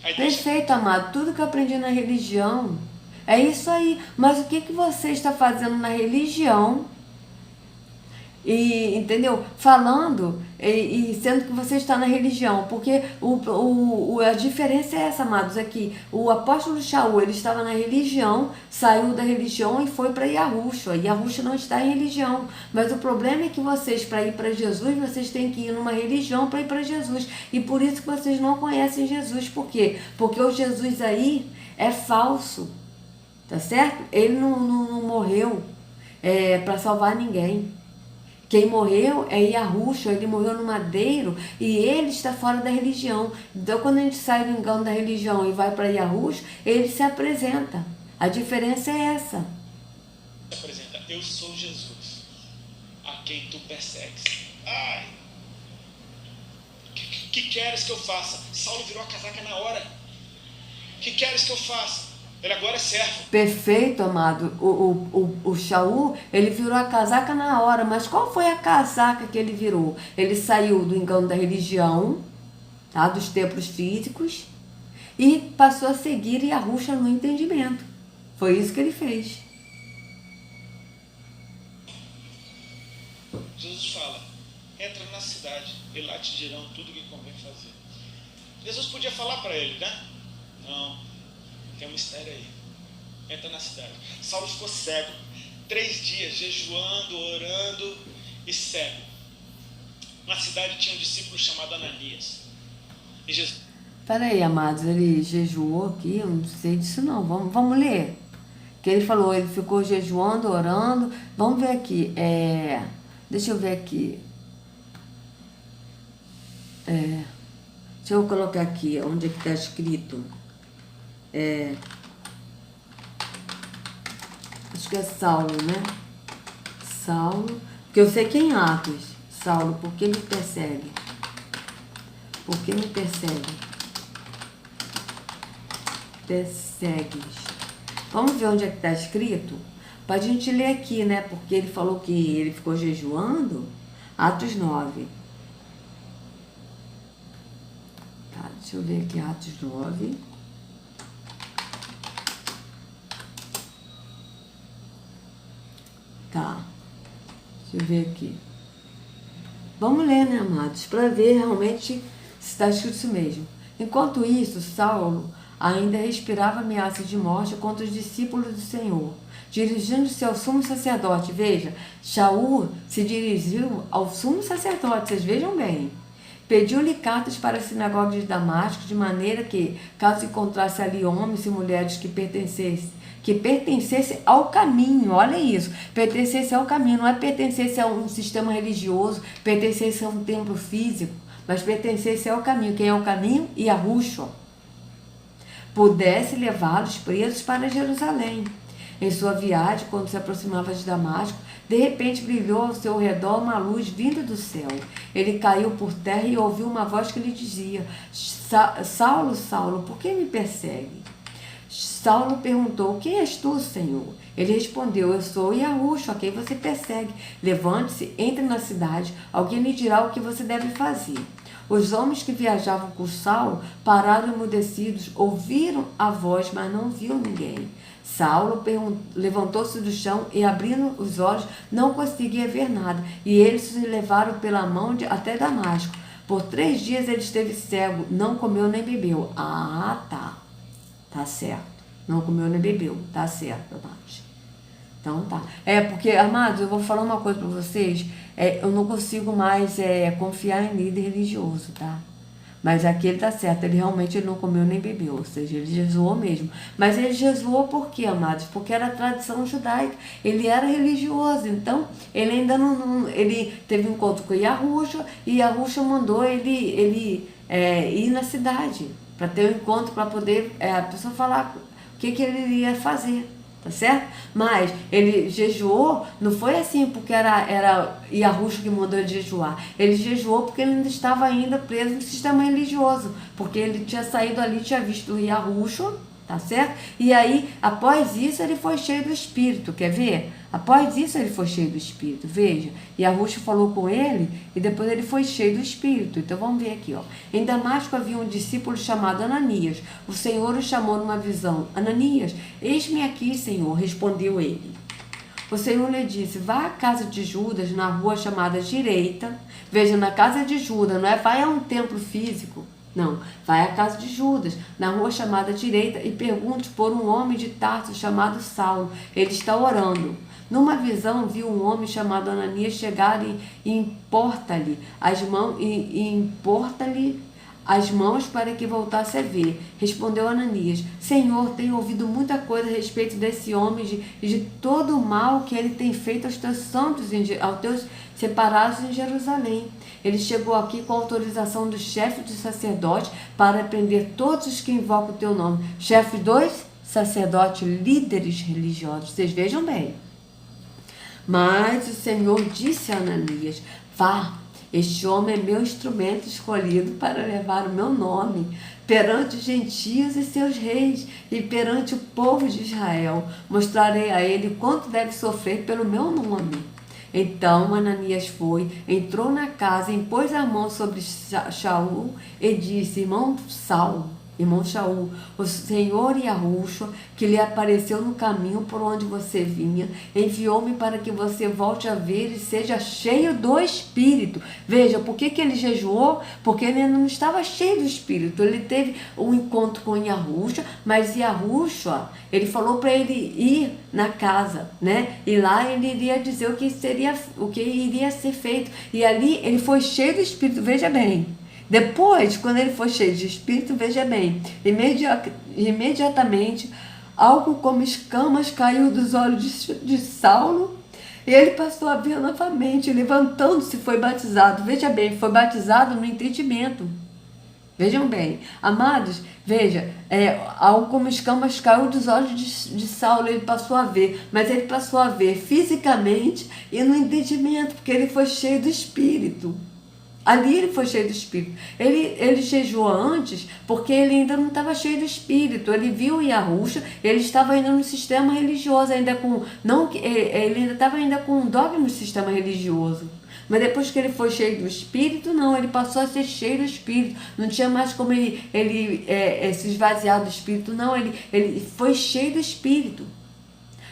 Aí Perfeito, amado. Tudo que eu aprendi na religião é isso aí. Mas o que você está fazendo na religião? E, entendeu? Falando e sendo que você está na religião, porque a diferença é essa, amados, é que o apóstolo Shaul, ele estava na religião, saiu da religião e foi para Yahushua. Yahushua não está em religião, mas o problema é que vocês, para ir para Jesus, vocês têm que ir numa religião para ir para Jesus, e por isso que vocês não conhecem Jesus. Por quê? Porque o Jesus aí é falso, tá certo? Ele não morreu para salvar ninguém. Quem morreu é Yahushua, ele morreu no madeiro e ele está fora da religião. Então, quando a gente sai do engano da religião e vai para Yahushua, ele se apresenta. A diferença é essa. Se apresenta, eu sou Jesus, a quem tu persegues. Ai! Que queres que eu faça? Saulo virou a casaca na hora. Que queres que eu faça? Ele agora é servo. Perfeito, amado. O Shaul, ele virou a casaca na hora. Mas qual foi a casaca que ele virou? Ele saiu do engano da religião, tá? Dos templos físicos, e passou a seguir Yahushua no entendimento. Foi isso que ele fez. Jesus fala, entra na cidade e lá te dirão tudo o que convém fazer. Jesus podia falar para ele, né? Não. Tem um mistério aí. Entra na cidade. Saulo ficou cego. 3 dias jejuando, orando e cego. Na cidade tinha um discípulo chamado Ananias. E Jesus... Peraí, amados, ele jejuou aqui? Eu não sei disso não. Vamos ler. Que ele falou, ele ficou jejuando, orando. Vamos ver aqui. Deixa eu ver aqui. Deixa eu colocar aqui onde é que está escrito. Acho que é Saulo, né? Saulo, porque eu sei que é em Atos. Saulo, por que me persegue? Por que me persegue? Persegues. Vamos ver onde é que está escrito? Para a gente ler aqui, né? Porque ele falou que ele ficou jejuando. Atos 9. Tá, deixa eu ver aqui, Atos 9. Tá, deixa eu ver aqui. Vamos ler, né, amados? Para ver realmente se está escrito isso mesmo. Enquanto isso, Saulo ainda respirava ameaças de morte contra os discípulos do Senhor. Dirigindo-se ao sumo sacerdote, veja, Shaul se dirigiu ao sumo sacerdote, vocês vejam bem. Pediu-lhe cartas para a sinagoga de Damasco, de maneira que, caso encontrasse ali homens e mulheres que pertencesse ao caminho, olha isso, pertencesse ao caminho, não é pertencesse a um sistema religioso, pertencesse a um templo físico, mas pertencesse ao caminho. Quem é o caminho? Yahushua. Pudesse levá-los presos para Jerusalém. Em sua viagem, quando se aproximava de Damasco, de repente brilhou ao seu redor uma luz vinda do céu. Ele caiu por terra e ouviu uma voz que lhe dizia: Saulo, Saulo, por que me persegue? Saulo perguntou: quem és tu, Senhor? Ele respondeu: eu sou Yahushua, a quem você persegue. Levante-se, entre na cidade, alguém lhe dirá o que você deve fazer. Os homens que viajavam com Saulo pararam emudecidos, ouviram a voz, mas não viram ninguém. Saulo levantou-se do chão e, abrindo os olhos, não conseguia ver nada. E eles se levaram pela mão até Damasco. Por 3 dias ele esteve cego, não comeu nem bebeu. Ah, tá. Tá certo. Não comeu nem bebeu. Tá certo, amados. Então tá. Porque, amados, eu vou falar uma coisa para vocês. Eu não consigo mais confiar em líder religioso, tá? Mas aqui ele tá certo, ele não comeu nem bebeu, ou seja, ele jejuou mesmo. Mas ele jejuou por quê, amados? Porque era a tradição judaica, ele era religioso, então ele ainda ele teve um encontro com Yahushua, e Yahushua mandou ele ir na cidade, para ter um encontro, para poder a pessoa falar o que ele iria fazer. Tá certo? Mas ele jejuou, não foi assim porque era Yahushua que mandou ele jejuar. Ele jejuou porque ele ainda estava ainda preso no sistema religioso. Porque ele tinha saído ali, tinha visto o Yahushua, tá certo? E aí, após isso, ele foi cheio do Espírito. Quer ver? Após isso, ele foi cheio do Espírito. Veja, Yahushua falou com ele e depois ele foi cheio do Espírito. Então vamos ver aqui, ó. Em Damasco havia um discípulo chamado Ananias. O Senhor o chamou numa visão. Ananias, eis-me aqui, Senhor, respondeu ele. O Senhor lhe disse, vá à casa de Judas, na rua chamada Direita. Veja, na casa de Judas, não é vai a um templo físico. Não, vai à casa de Judas, na rua chamada Direita, e pergunte por um homem de Tarso chamado Saulo. Ele está orando. Numa visão, viu um homem chamado Ananias chegar e importa-lhe as mãos para que voltasse a ver. Respondeu Ananias, Senhor, tenho ouvido muita coisa a respeito desse homem e de todo o mal que ele tem feito aos teus santos, aos teus separados em Jerusalém. Ele chegou aqui com autorização do chefe dos sacerdotes para prender todos os que invocam o teu nome. Chefes dos sacerdotes, líderes religiosos. Vocês vejam bem. Mas o Senhor disse a Ananias, vá, este homem é meu instrumento escolhido para levar o meu nome perante os gentios e seus reis e perante o povo de Israel. Mostrarei a ele quanto deve sofrer pelo meu nome. Então Ananias foi, entrou na casa, impôs a mão sobre Shaul e disse, irmão Shaul, o Senhor Yahushua, que lhe apareceu no caminho por onde você vinha, enviou-me para que você volte a ver e seja cheio do Espírito. Veja, por que ele jejuou? Porque ele não estava cheio do Espírito. Ele teve um encontro com Yahushua, mas Yahushua, ele falou para ele ir na casa, né? E lá ele iria dizer o que iria ser feito. E ali ele foi cheio do Espírito, veja bem. Depois, quando ele foi cheio de Espírito, veja bem, imediatamente, algo como escamas caiu dos olhos de Saulo, e ele passou a ver novamente, levantando-se, foi batizado. Veja bem, foi batizado no entendimento. Vejam bem, amados, veja, algo como escamas caiu dos olhos de Saulo, ele passou a ver, mas ele passou a ver fisicamente e no entendimento, porque ele foi cheio do Espírito. Ali ele foi cheio do Espírito. Ele jejuou antes porque ele ainda não estava cheio do Espírito. Ele viu o Yahushua, ele estava ainda no sistema religioso, ele ainda estava ainda com um dogma no sistema religioso. Mas depois que ele foi cheio do Espírito, não, ele passou a ser cheio do Espírito. Não tinha mais como ele se esvaziar do Espírito, não, ele foi cheio do Espírito.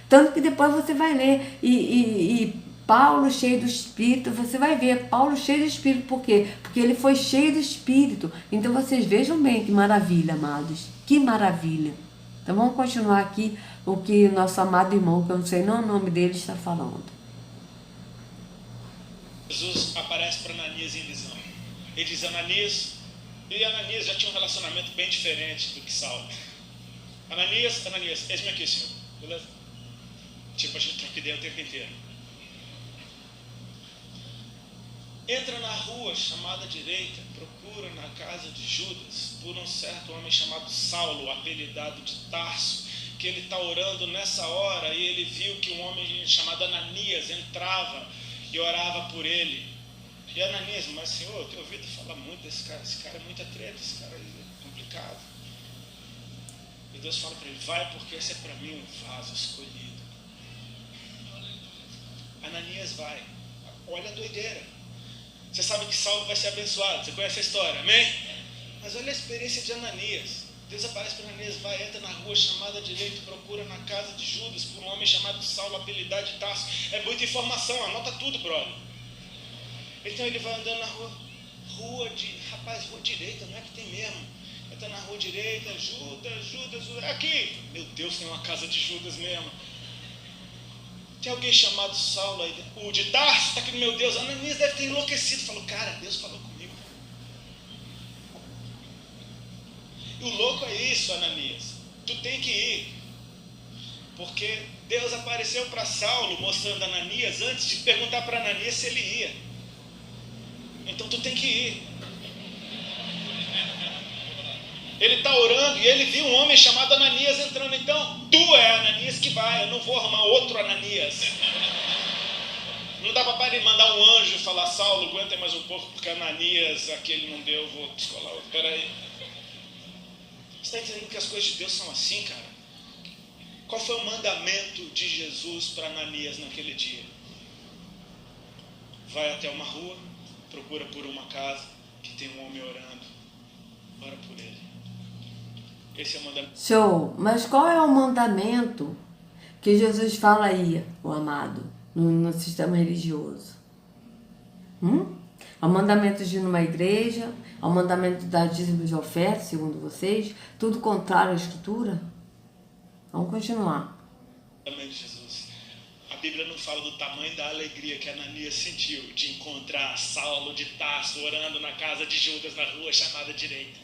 Tanto que depois você vai ler Paulo cheio do Espírito, você vai ver Paulo cheio do Espírito, por quê? Porque ele foi cheio do Espírito. Então vocês vejam bem que maravilha, amados, que maravilha. Então vamos continuar aqui o que nosso amado irmão, que eu não sei nem o nome dele, está falando. Jesus aparece para Ananias em visão. Ele diz, Ananias, e Ananias já tinha um relacionamento bem diferente do que Saulo. Ananias, eis-me aqui, Senhor, beleza? Tipo, a gente troca ideia o tempo inteiro. Entra na rua chamada Direita, procura na casa de Judas, por um certo homem chamado Saulo, apelidado de Tarso, que ele está orando nessa hora, e ele viu que um homem chamado Ananias entrava e orava por ele. E Ananias, mas Senhor, eu tenho ouvido falar muito desse cara é muita treta, esse cara é complicado. E Deus fala para ele, vai porque esse é para mim um vaso escolhido. Ananias vai, olha a doideira. Você sabe que Saulo vai ser abençoado, você conhece a história, amém? Mas olha a experiência de Ananias. Deus aparece para Ananias, vai, entra na rua chamada Direita, procura na casa de Judas, por um homem chamado Saulo, apelidado de Tarso. É muita informação, anota tudo, brother. Então ele vai andando na rua direita, não é que tem mesmo. Entra na rua direita, Judas, aqui. Meu Deus, tem uma casa de Judas mesmo. tem alguém chamado Saulo aí, o de Tarso, está aqui, meu Deus, Ananias deve ter enlouquecido. Falou, cara, Deus falou comigo. E o louco é isso, Ananias, tu tem que ir, porque Deus apareceu para Saulo, mostrando Ananias, antes de perguntar para Ananias se ele ia. Então tu tem que ir. Ele está orando e ele viu um homem chamado Ananias entrando. Então, tu é Ananias que vai, eu não vou arrumar outro Ananias. Não dá para ele mandar um anjo e falar, Saulo, aguenta mais um pouco, porque Ananias, aquele não deu, vou descolar outro. Espera aí. Você está entendendo que as coisas de Deus são assim, cara? Qual foi o mandamento de Jesus para Ananias naquele dia? Vai até uma rua, procura por uma casa que tem um homem orando. Ora por ele. Esse é o mandamento. Show! Mas qual é o mandamento que Jesus fala aí, o amado, no sistema religioso? É o mandamento de ir numa igreja, é o mandamento de dar dízimos de oferta, segundo vocês, tudo contrário à Escritura? Vamos continuar. Amém, Jesus. A Bíblia não fala do tamanho da alegria que Ananias sentiu de encontrar Saulo de Tarso orando na casa de Judas, na rua chamada direita.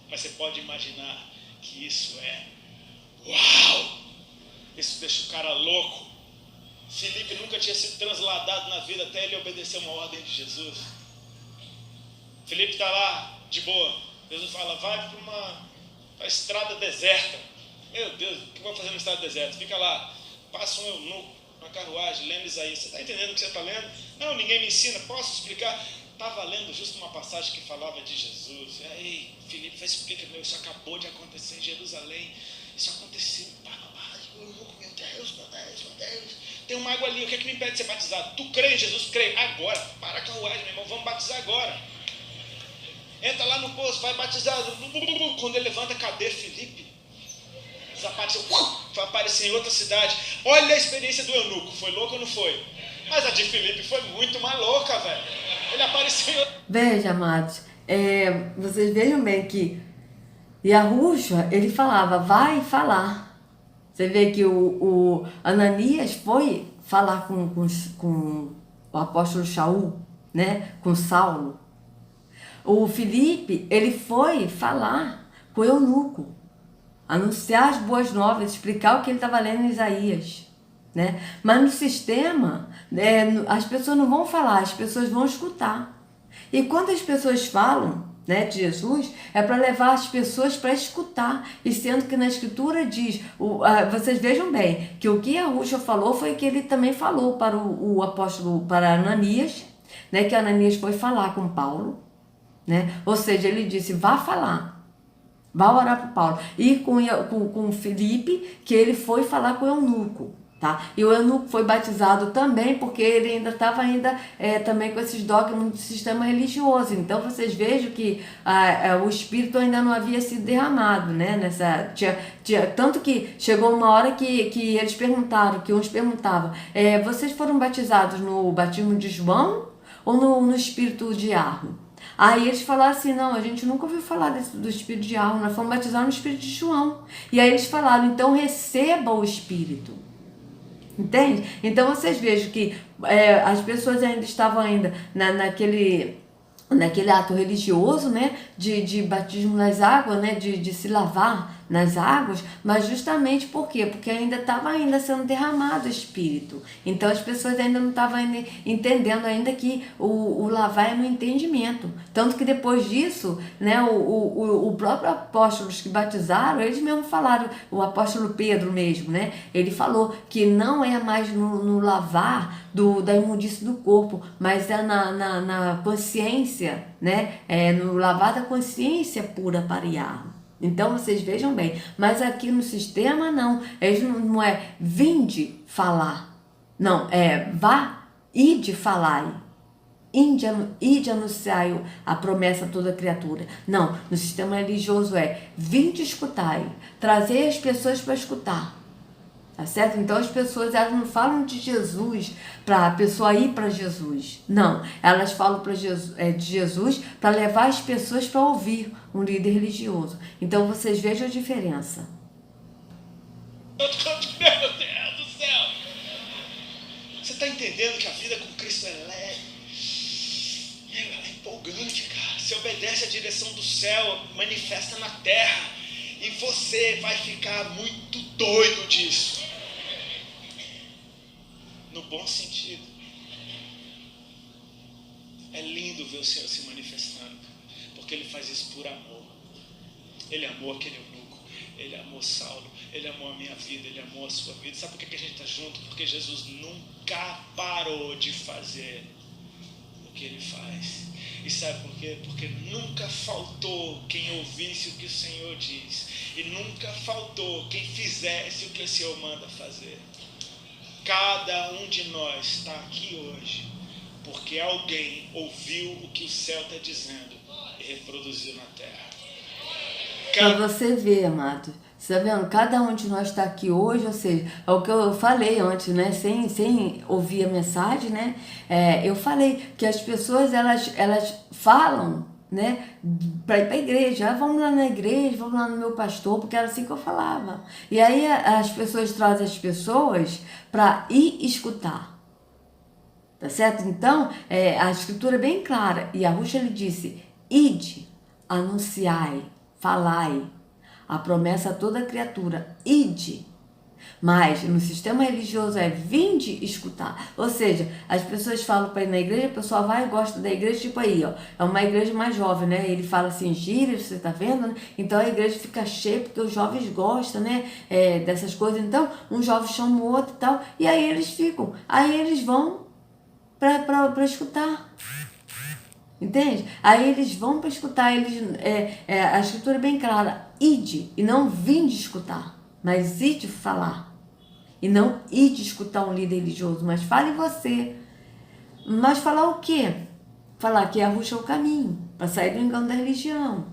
Mas você pode imaginar que isso é uau! Isso deixa o cara louco. Filipe nunca tinha sido transladado na vida até ele obedecer uma ordem de Jesus. Filipe está lá, de boa. Jesus fala, vai para uma estrada deserta. Meu Deus, o que eu vou fazer na estrada deserta? Fica lá, passa um eunuco, uma carruagem, lendo Isaías. Você está entendendo o que você está lendo? Não, ninguém me ensina, posso explicar? Estava lendo justo uma passagem que falava de Jesus. E aí, Filipe, vai explicar, meu, isso acabou de acontecer em Jerusalém. Isso aconteceu, meu Deus, meu Deus, meu Deus. Tem uma água ali, o que é que me impede de ser batizado? Tu crê em Jesus? Crê. Agora, para a carruagem, meu irmão, vamos batizar agora. Entra lá no poço, vai batizado. Quando ele levanta, cadê Filipe? Desapareceu, vai aparecer em outra cidade. Olha a experiência do eunuco, foi louco ou não foi? Mas a de Filipe foi muito mais louca, velho. Ele apareceu em outra... Veja, amados, vocês vejam bem que Yahushua, ele falava, vai falar. Você vê que o Ananias foi falar com o apóstolo Shaul, né? Com Saulo. O Filipe, ele foi falar com o eunuco, anunciar as boas novas, explicar o que ele estava lendo em Isaías, né? Mas no sistema, as pessoas não vão falar, as pessoas vão escutar. E quando as pessoas falam, né, de Jesus, é para levar as pessoas para escutar, e sendo que na Escritura diz, vocês vejam bem, que o que Yahushua falou foi que ele também falou para o apóstolo, para Ananias, né, que Ananias foi falar com Paulo, né, ou seja, ele disse, vá falar, vá orar para Paulo, e com Filipe, que ele foi falar com o eunuco. Tá? E o eunuco foi batizado também porque ele ainda estava também com esses dogmas do sistema religioso. Então vocês vejam que o Espírito ainda não havia sido derramado, né? Tanto que chegou uma hora que eles perguntaram, que uns perguntavam, vocês foram batizados no batismo de João ou no Espírito de Arro? Aí eles falaram assim, não, a gente nunca ouviu falar do Espírito de Arro, nós fomos batizados no Espírito de João. E aí eles falaram, então receba o Espírito. Entende? Então vocês vejam que as pessoas ainda estavam naquele ato religioso, né, de batismo nas águas, né, de se lavar nas águas, mas justamente por quê? Porque ainda estava sendo derramado o Espírito. Então as pessoas ainda não estavam entendendo ainda que o lavar é no entendimento. Tanto que depois disso, né, o próprio apóstolos que batizaram, eles mesmo falaram, o apóstolo Pedro mesmo, né, ele falou que não é mais no lavar da imundície do corpo, mas é na consciência, né, no lavar da consciência pura para Yahweh. Então vocês vejam bem, mas aqui no sistema não, eles não é vinde falar, não, vá, ide falar, ide anunciar a promessa a toda criatura. Não, no sistema religioso vinde escutar, trazer as pessoas para escutar. Tá certo? Então as pessoas elas não falam de Jesus para a pessoa ir para Jesus. Não, elas falam de Jesus para levar as pessoas para ouvir um líder religioso. Então vocês vejam a diferença. Meu Deus do céu! Você está entendendo que a vida com Cristo é leve? Ela é empolgante, cara. Você obedece à direção do céu, manifesta na terra. E você vai ficar muito doido disso. No bom sentido. É lindo ver o Senhor se manifestando. Porque Ele faz isso por amor. Ele amou aquele eunuco. Ele amou Saulo. Ele amou a minha vida. Ele amou a sua vida. Sabe por que a gente está junto? Porque Jesus nunca parou de fazer o que Ele faz. E sabe por quê? Porque nunca faltou quem ouvisse o que o Senhor diz. E nunca faltou quem fizesse o que o Senhor manda fazer. Cada um de nós está aqui hoje porque alguém ouviu o que o céu está dizendo e reproduziu na terra. Para você ver, amado, você está vendo? Cada um de nós está aqui hoje, ou seja, é o que eu falei antes, né? Sem ouvir a mensagem, né? Eu falei que as pessoas, elas falam, né? Para ir para a igreja. Ah, vamos lá na igreja, vamos lá no meu pastor, porque era assim que eu falava. E aí as pessoas trazem as pessoas para ir escutar. Tá certo? Então, a escritura é bem clara. E a Ruxa, ele disse, ide, anunciai, falai, a promessa a toda criatura, ide. Mas no sistema religioso é vinde escutar. Ou seja, as pessoas falam para ir na igreja, a pessoa vai e gosta da igreja, tipo aí, ó. É uma igreja mais jovem, né? Ele fala assim, gira, você tá vendo, né? Então a igreja fica cheia porque os jovens gostam, né? Dessas coisas. Então, um jovem chama o outro e tal, e aí eles ficam. Aí eles vão para escutar. Entende? Aí eles vão para escutar, a escritura é bem clara, ide, e não vinde escutar, mas ide falar. E não ide escutar um líder religioso, mas fale você. Mas falar o quê? Falar que a Ruxa é o caminho, para sair do engano da religião.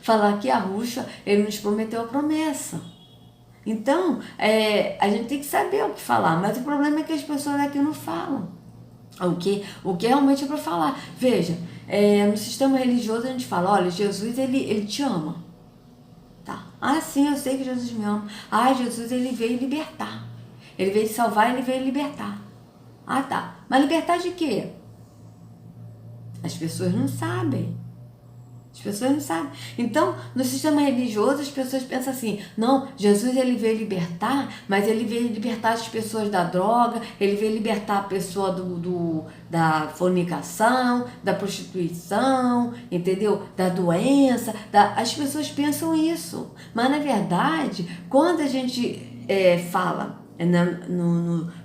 Falar que a Ruxa, ele nos prometeu a promessa. Então, a gente tem que saber o que falar, mas o problema é que as pessoas aqui não falam. O que realmente é para falar. Veja, no sistema religioso a gente fala, olha, Jesus ele te ama. Tá. Ah, sim, eu sei que Jesus me ama. Ah, Jesus ele veio libertar. Ele veio salvar, ele veio libertar. Ah, tá. Mas libertar de quê? As pessoas não sabem. As pessoas não sabem. Então, no sistema religioso, as pessoas pensam assim, não, Jesus ele veio libertar, mas ele veio libertar as pessoas da droga, ele veio libertar a pessoa da fornicação, da prostituição, entendeu? Da doença. As pessoas pensam isso. Mas, na verdade, quando a gente fala...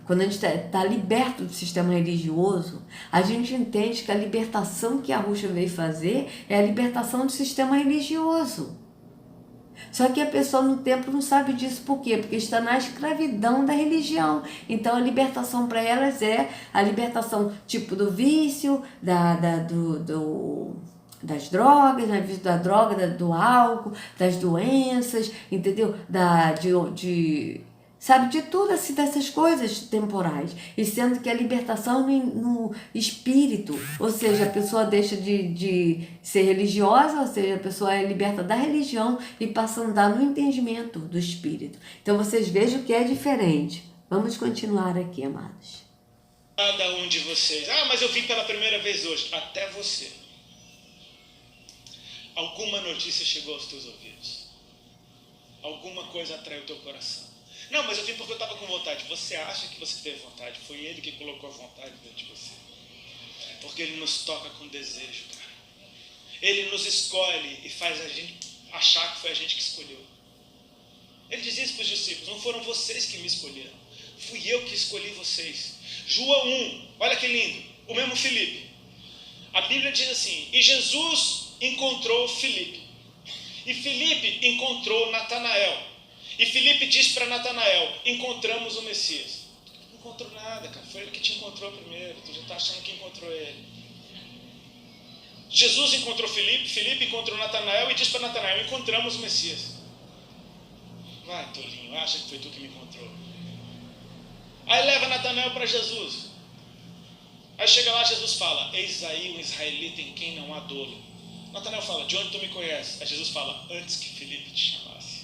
quando a gente está liberto do sistema religioso, a gente entende que a libertação que a Ruxa veio fazer é a libertação do sistema religioso. Só que a pessoa no templo não sabe disso. Por quê? Porque está na escravidão da religião. Então a libertação para elas é a libertação tipo do vício, das drogas, né? Da droga, do álcool, das doenças, entendeu? Sabe, de tudo assim, dessas coisas temporais. E sendo que a libertação no espírito, ou seja, a pessoa deixa de ser religiosa, ou seja, a pessoa é liberta da religião e passa a andar no entendimento do espírito. Então vocês vejam que é diferente. Vamos continuar aqui, amados. Cada um de vocês. Mas eu vim pela primeira vez hoje. Até você. Alguma notícia chegou aos teus ouvidos. Alguma coisa atraiu o teu coração. Não, mas eu vim porque eu estava com vontade. Você acha que você teve vontade? Foi Ele que colocou a vontade dentro de você. Porque Ele nos toca com desejo, cara. Ele nos escolhe e faz a gente achar que foi a gente que escolheu. Ele dizia isso para os discípulos, não foram vocês que me escolheram. Fui eu que escolhi vocês. João 1, olha que lindo, o mesmo Filipe. A Bíblia diz assim, e Jesus encontrou Filipe. E Filipe encontrou Natanael. E Filipe disse para Natanael, encontramos o Messias. Não encontrou nada, cara. Foi ele que te encontrou primeiro. Tu já está achando que encontrou ele. Jesus encontrou Filipe, Filipe encontrou Natanael e disse para Natanael, encontramos o Messias. Vai, tolinho, acha que foi tu que me encontrou. Aí leva Natanael para Jesus. Aí chega lá, Jesus fala, eis aí um israelita em quem não há dolo. Natanael fala, de onde tu me conheces? Aí Jesus fala, antes que Filipe te chamasse.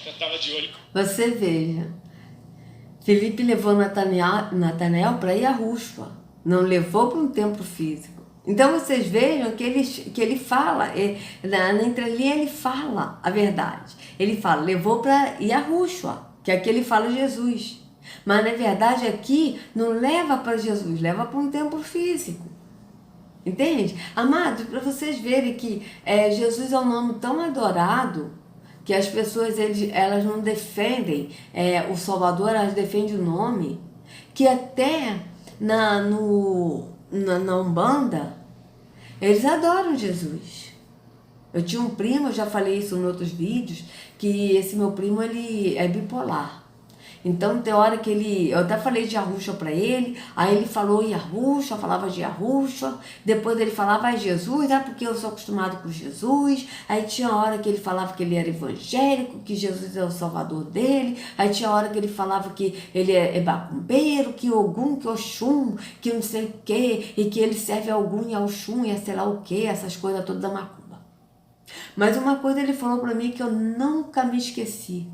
Já estava de olho. Você veja, Felipe levou Natanael para Yahushua, não levou para um templo físico. Então vocês vejam que ele fala, na entrelinha ele fala a verdade. Ele fala, levou para Yahushua, que aqui ele fala Jesus. Mas na verdade aqui não leva para Jesus, leva para um templo físico. Entende? Amados, para vocês verem que Jesus é um nome tão adorado, que as pessoas elas não defendem o Salvador, elas defendem o nome, que até na Umbanda, eles adoram Jesus. Eu tinha um primo, eu já falei isso em outros vídeos, que esse meu primo ele é bipolar. Então tem hora que eu até falei de Yahushua para ele, aí ele falou Yahushua, falava de Yahushua, depois ele falava Jesus, porque eu sou acostumado com Jesus, aí tinha hora que ele falava que ele era evangélico, que Jesus é o salvador dele, aí tinha hora que ele falava que ele é macumbeiro, que Ogum, que Oxum, que não sei o que, e que ele serve a Ogum e a Oxum e a sei lá o que, essas coisas todas da macumba. Mas uma coisa ele falou para mim que eu nunca me esqueci.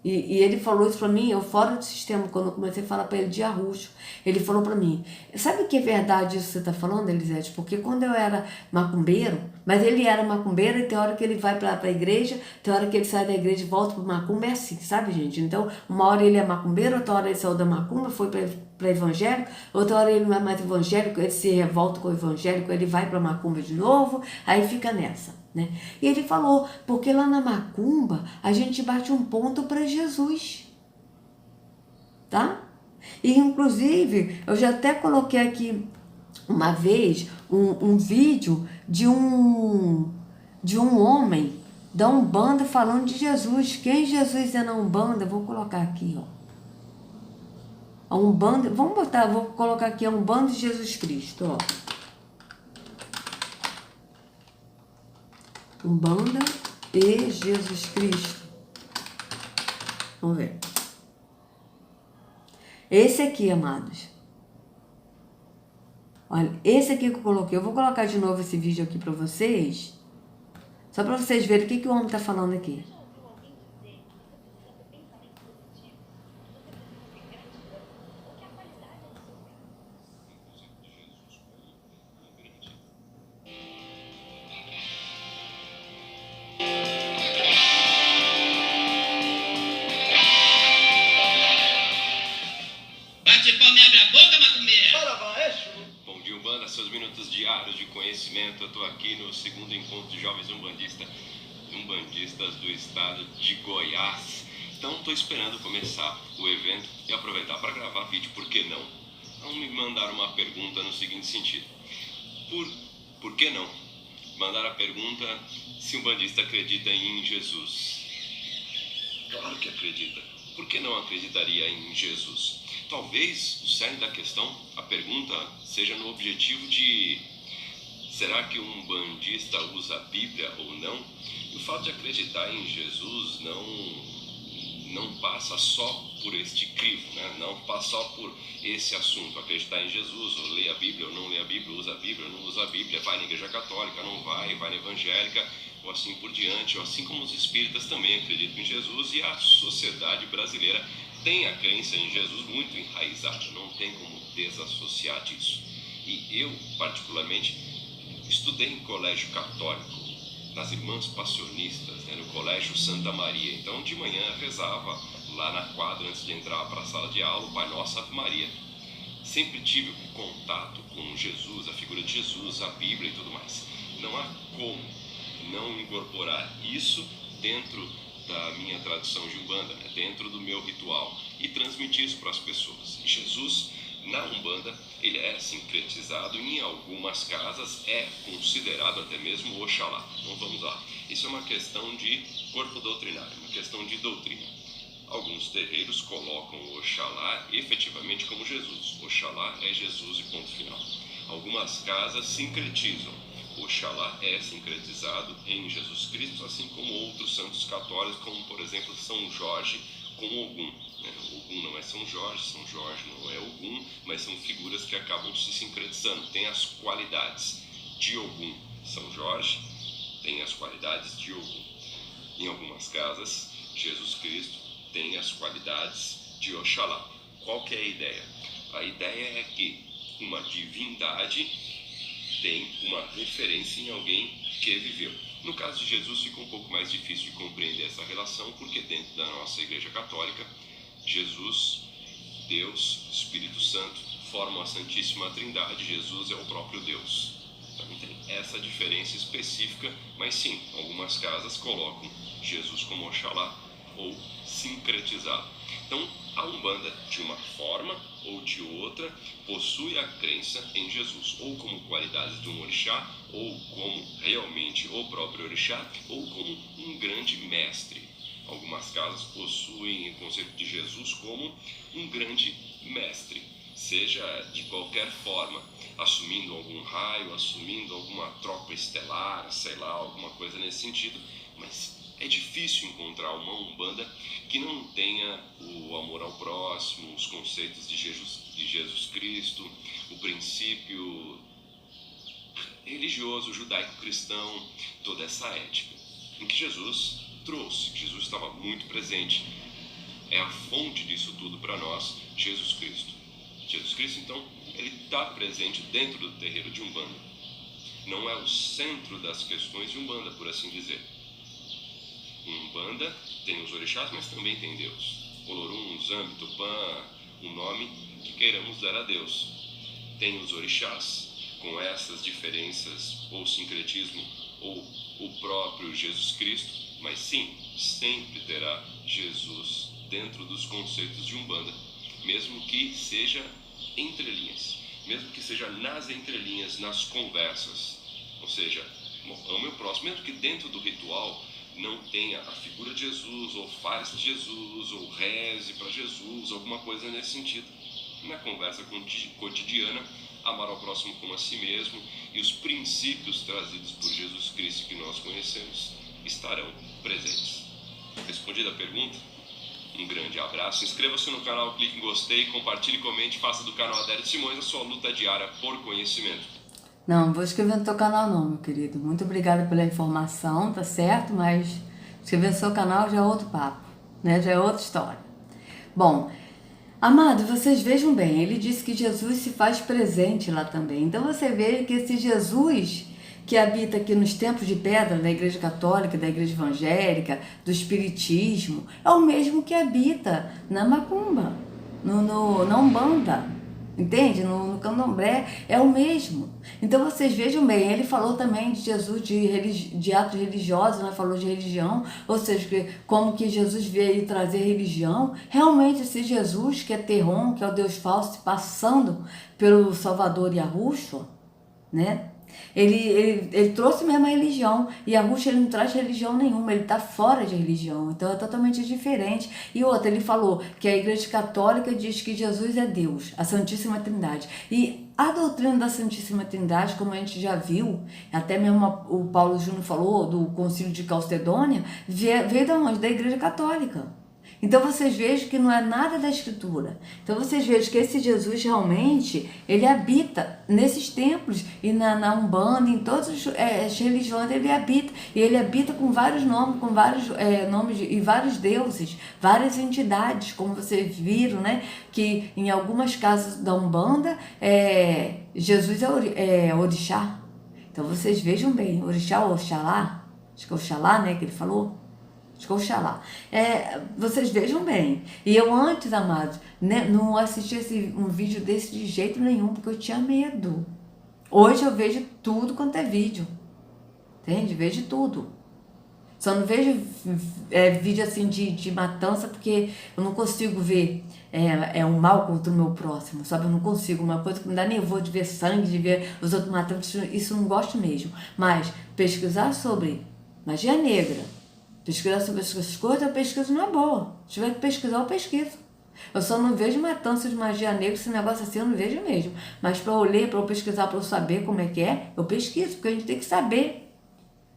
E ele falou isso pra mim, eu fora do sistema, quando eu comecei a falar pra ele de Yahushua, ele falou pra mim, sabe que é verdade isso que você tá falando, Elisete? Porque quando eu era macumbeiro, mas ele era macumbeiro e tem hora que ele vai pra igreja, tem hora que ele sai da igreja e volta pro macumba, é assim, sabe, gente? Então, uma hora ele é macumbeiro, outra hora ele saiu da macumba, foi para evangélico, outra hora ele não é mais evangélico, ele se revolta com o evangélico, ele vai pra macumba de novo, aí fica nessa. Né? E ele falou, porque lá na macumba a gente bate um ponto para Jesus, tá? E inclusive eu já até coloquei aqui uma vez um vídeo de um homem da Umbanda falando de Jesus. Quem Jesus é na Umbanda? Eu vou colocar aqui, ó. A Umbanda, vou colocar aqui a Umbanda de Jesus Cristo, ó. Umbanda e Jesus Cristo. Vamos ver. Esse aqui, amados. Olha, esse aqui que eu coloquei. Eu vou colocar de novo esse vídeo aqui para vocês. Só para vocês verem o que o homem tá falando aqui. Eu estou aqui no segundo encontro de jovens umbandistas do estado de Goiás. Então estou esperando começar o evento e aproveitar para gravar vídeo, por que não? Então me mandaram uma pergunta no seguinte sentido: por que não? Mandaram a pergunta se um umbandista acredita em Jesus. Claro que acredita. Por que não acreditaria em Jesus? Talvez o cerne da questão, a pergunta, seja no objetivo de: será que um umbandista usa a Bíblia ou não? E o fato de acreditar em Jesus não passa só por este crivo, né? Não passa só por esse assunto, acreditar em Jesus, ou ler a Bíblia ou não ler a Bíblia, usa a Bíblia ou não usa a Bíblia, vai na igreja católica, não vai na evangélica, ou assim por diante, ou assim como os espíritas também acreditam em Jesus, e a sociedade brasileira tem a crença em Jesus muito enraizada, não tem como desassociar disso. E eu, particularmente, estudei em colégio católico, nas Irmãs Passionistas, né, no Colégio Santa Maria. Então, de manhã, rezava lá na quadra, antes de entrar para a sala de aula, o Pai Nosso, Ave Maria. Sempre tive contato com Jesus, a figura de Jesus, a Bíblia e tudo mais. Não há como não incorporar isso dentro da minha tradição de Umbanda, né, dentro do meu ritual, e transmitir isso para as pessoas. Jesus, na Umbanda, ele é sincretizado, em algumas casas é considerado até mesmo Oxalá. Então vamos lá, isso é uma questão de corpo doutrinário, uma questão de doutrina. Alguns terreiros colocam o Oxalá efetivamente como Jesus. Oxalá é Jesus e ponto final. Algumas casas sincretizam. Oxalá é sincretizado em Jesus Cristo, assim como outros santos católicos, como por exemplo São Jorge com Ogum. Ogum não é São Jorge não é Ogum, mas são figuras que acabam se sincretizando, tem as qualidades de Ogum. São Jorge tem as qualidades de Ogum. Em algumas casas, Jesus Cristo tem as qualidades de Oxalá. Qual que é a ideia? A ideia é que uma divindade tem uma referência em alguém que viveu. No caso de Jesus fica um pouco mais difícil de compreender essa relação, porque dentro da nossa Igreja Católica, Jesus, Deus, Espírito Santo formam a Santíssima Trindade. Jesus é o próprio Deus. Então tem essa diferença específica, mas sim, algumas casas colocam Jesus como Oxalá ou sincretizado. Então, a Umbanda, de uma forma ou de outra, possui a crença em Jesus, ou como qualidades de um orixá, ou como realmente o próprio orixá, ou como um grande mestre. Algumas casas possuem o conceito de Jesus como um grande mestre, seja de qualquer forma, assumindo algum raio, assumindo alguma tropa estelar, sei lá, alguma coisa nesse sentido, mas é difícil encontrar uma Umbanda que não tenha o amor ao próximo, os conceitos de Jesus Cristo, o princípio religioso, judaico-cristão, toda essa ética, em que Jesus trouxe, que Jesus estava muito presente. É a fonte disso tudo para nós, Jesus Cristo. Jesus Cristo, então, ele está presente dentro do terreiro de Umbanda. Não é o centro das questões de Umbanda, por assim dizer. Umbanda tem os orixás, mas também tem Deus. Olorum, Zambi, Tupã, o nome que queiramos dar a Deus. Tem os orixás, com essas diferenças, ou sincretismo, ou o próprio Jesus Cristo, mas sim, sempre terá Jesus dentro dos conceitos de Umbanda, mesmo que seja entre linhas, mesmo que seja nas entrelinhas, nas conversas. Ou seja, ame o próximo, mesmo que dentro do ritual não tenha a figura de Jesus, ou fale de Jesus, ou reze para Jesus, alguma coisa nesse sentido. Na conversa cotidiana, amar ao próximo como a si mesmo, e os princípios trazidos por Jesus Cristo que nós conhecemos estarão presentes. Respondida a pergunta? Um grande abraço, inscreva-se no canal, clique em gostei, compartilhe, comente, faça do canal Adélio Simões a sua luta diária por conhecimento. Não vou escrever no teu canal não, meu querido. Muito obrigada pela informação, tá certo? Mas escrever no seu canal já é outro papo, né? Já é outra história. Bom, amados, vocês vejam bem, ele disse que Jesus se faz presente lá também. Então você vê que esse Jesus que habita aqui nos templos de pedra da Igreja Católica, da Igreja Evangélica, do Espiritismo, é o mesmo que habita na Macumba, na Umbanda. Entende? No Candomblé é o mesmo. Então vocês vejam bem, ele falou também de Jesus, de atos religiosos, né? Falou de religião, ou seja, como que Jesus veio trazer religião. Realmente esse Jesus, que é Terron, que é o Deus falso, passando pelo Salvador Yahushua, né? Ele trouxe mesmo a religião, e a Yahushua ele não traz religião nenhuma, ele está fora de religião, então é totalmente diferente. E outra, ele falou que a Igreja Católica diz que Jesus é Deus, a Santíssima Trindade, e a doutrina da Santíssima Trindade, como a gente já viu, até mesmo o Paulo Júnior falou do Concílio de Calcedônia, veio da onde? Da Igreja Católica. Então vocês vejam que não é nada da Escritura. Então vocês vejam que esse Jesus realmente, ele habita nesses templos e na Umbanda, em todas as religiões ele habita. E ele habita com vários nomes, com vários nomes e vários deuses, várias entidades, como vocês viram, né? Que em algumas casas da Umbanda, Jesus é orixá. Então vocês vejam bem, orixá ou Oxalá, acho que é Oxalá, né, que ele falou. Oxalá. Vocês vejam bem. E eu antes, amados, né, não assisti um vídeo desse de jeito nenhum, porque eu tinha medo. Hoje eu vejo tudo quanto é vídeo. Entende? Vejo tudo. Só não vejo vídeo assim de matança, porque eu não consigo ver um mal contra o meu próximo, sabe? Eu não consigo. Uma coisa que me dá nervoso de ver sangue, de ver os outros matando, isso eu não gosto mesmo. Mas pesquisar sobre magia negra, pesquisar sobre essas coisas, eu pesquiso na boa. Se tiver que pesquisar, eu pesquiso. Eu só não vejo matança de magia negra, esse negócio assim eu não vejo mesmo. Mas para eu ler, para eu pesquisar, para eu saber como é que é, eu pesquiso, porque a gente tem que saber,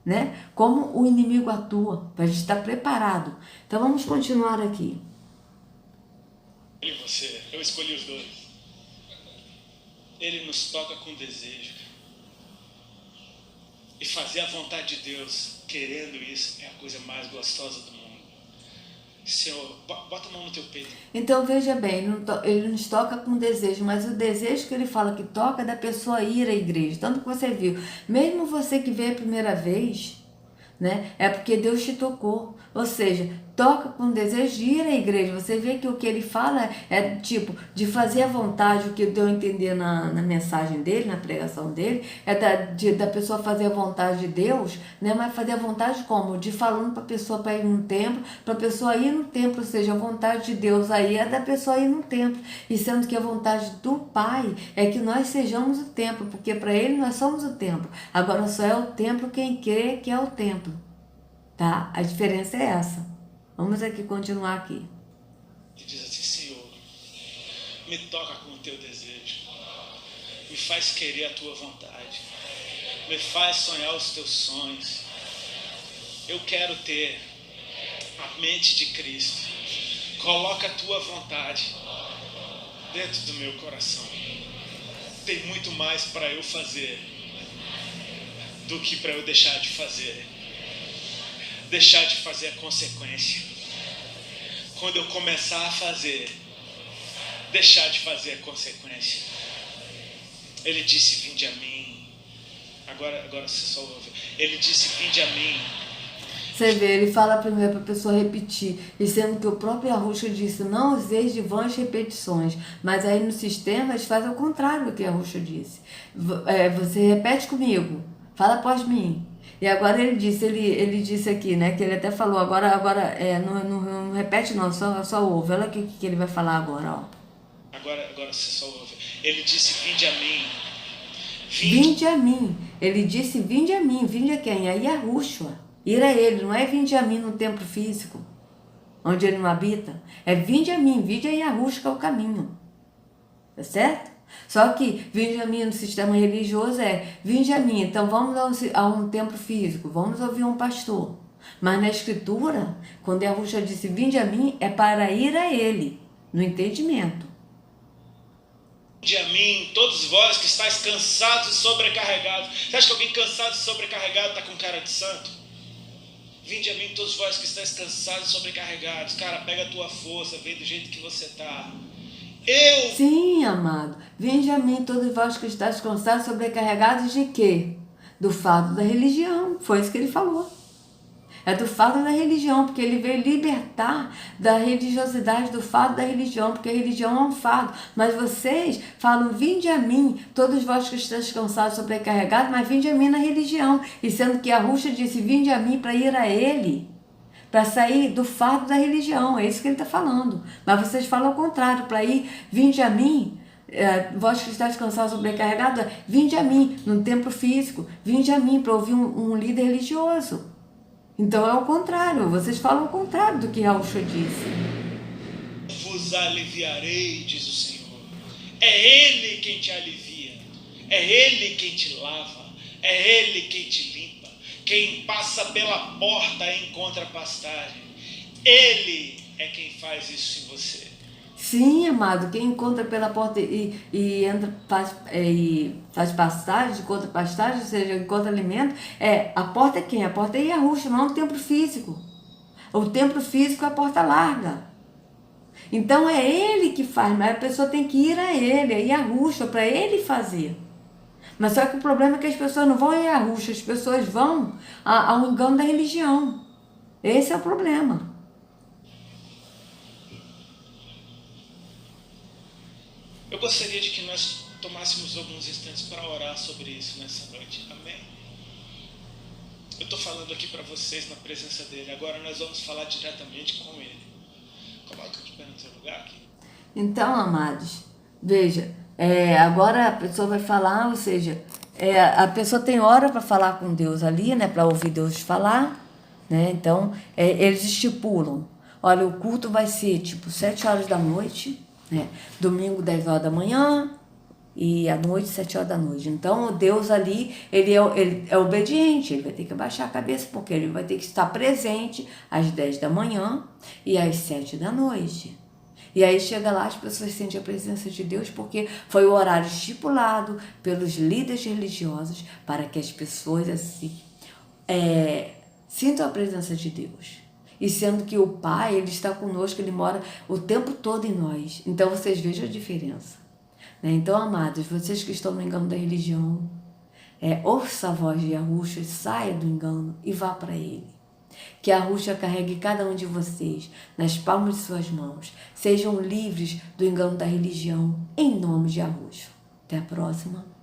né? Como o inimigo atua, para a gente estar preparado. Então vamos continuar aqui. E você, eu escolhi os dois. Ele nos toca com desejo. E fazer a vontade de Deus, querendo isso, é a coisa mais gostosa do mundo. Senhor, bota a mão no teu peito. Então veja bem, ele nos toca com desejo, mas o desejo que ele fala que toca é da pessoa ir à igreja. Tanto que você viu, mesmo você que veio a primeira vez, né, é porque Deus te tocou. Ou seja, toca com desejo de ir à igreja. Você vê que o que ele fala é tipo de fazer a vontade, o que deu a entender na mensagem dele, na pregação dele, é da pessoa fazer a vontade de Deus, né? Mas fazer a vontade como? De falando para a pessoa para ir no templo, para a pessoa ir no templo, ou seja, a vontade de Deus aí é da pessoa ir no templo. E sendo que a vontade do Pai é que nós sejamos o templo, porque para ele nós somos o templo. Agora só é o templo quem crê que é o templo. Tá? A diferença é essa. Vamos aqui continuar aqui. E diz assim: Senhor, me toca com o teu desejo, me faz querer a tua vontade, me faz sonhar os teus sonhos. Eu quero ter a mente de Cristo. Coloca a tua vontade dentro do meu coração. Tem muito mais para eu fazer do que para eu deixar de fazer. Deixar de fazer a consequência. Quando eu começar a fazer, deixar de fazer a consequência. Ele disse: vinde a mim. Agora você só ouve. Ele disse: vinde a mim. Você vê, ele fala primeiro para a pessoa repetir, e sendo que o próprio Arrucha disse: não useis de vãs repetições. Mas aí no sistema eles fazem o contrário do que Arrucha disse. Você repete comigo, fala após mim. E agora ele disse aqui, né, que ele até falou, agora não repete não, só ouve. Olha o que ele vai falar agora, ó. Agora você só ouve. Ele disse: vinde a mim. Vinde a mim. Ele disse: vinde a mim. Vinde a quem? A Yahushua. Ir a ele, não é vinde a mim no templo físico, onde ele não habita. É vinde a mim, vinde a Yahushua, que é o caminho. Tá certo? Só que vinde a mim no sistema religioso é vinde a mim, então vamos a um templo físico, vamos ouvir um pastor. Mas na escritura, quando Yahushua disse vinde a mim, é para ir a ele, no entendimento. Vinde a mim, todos vós que estáis cansados e sobrecarregados. Você acha que alguém cansado e sobrecarregado está com cara de santo? Vinde a mim, todos vós que estáis cansados e sobrecarregados. Cara, pega a tua força, vem do jeito que você está. Sim, amado. Vinde a mim, todos vós que estáis cansados, sobrecarregados de quê? Do fardo da religião. Foi isso que ele falou. É do fardo da religião, porque ele veio libertar da religiosidade, do fardo da religião, porque a religião é um fardo. Mas vocês falam: vinde a mim, todos vós que estáis cansados, sobrecarregados, mas vinde a mim na religião. E sendo que Arrucha disse: vinde a mim para ir a ele, para sair do fardo da religião. É isso que ele está falando. Mas vocês falam o contrário, para ir, vinde a mim, vós que estáis cansados, sobrecarregados, vinde a mim no templo físico, vinde a mim para ouvir um líder religioso. Então é o contrário, vocês falam o contrário do que Yahushua disse. Vos aliviarei, diz o Senhor. É Ele quem te alivia, é Ele quem te lava, é Ele quem te limpa. Quem passa pela porta encontra pastagem. Ele é quem faz isso em você. Sim, amado, quem encontra pela porta e entra, faz pastagem, encontra pastagem, ou seja, encontra alimento, a porta é quem? A porta é Yahushua, não é um templo físico. O templo físico é a porta larga. Então é ele que faz, mas a pessoa tem que ir a ele, é Yahushua, para ele fazer. Mas só que o problema é que as pessoas não vão a Yahushua, as pessoas vão ao engano da religião. Esse é o problema. Eu gostaria de que nós tomássemos alguns instantes para orar sobre isso nessa noite. Amém? Eu estou falando aqui para vocês na presença dele. Agora nós vamos falar diretamente com ele. Coloca de pé no teu lugar aqui. Então, amados, veja, agora a pessoa vai falar, ou seja, a pessoa tem hora para falar com Deus ali, né, para ouvir Deus falar, né? Então, eles estipulam. Olha, o culto vai ser tipo 7 horas da noite, né? Domingo 10 horas da manhã e à noite 7 horas da noite. Então Deus ali, ele é obediente, ele vai ter que abaixar a cabeça, porque ele vai ter que estar presente às 10 da manhã e às 7 da noite. E aí chega lá, as pessoas sentem a presença de Deus, porque foi o horário estipulado pelos líderes religiosos para que as pessoas assim sintam a presença de Deus. E sendo que o Pai, Ele está conosco, Ele mora o tempo todo em nós. Então vocês vejam a diferença. Né? Então, amados, vocês que estão no engano da religião, ouça a voz de Yahushua, saia do engano e vá para Ele. Que Yahushua carregue cada um de vocês nas palmas de suas mãos. Sejam livres do engano da religião, em nome de Yahushua. Até a próxima.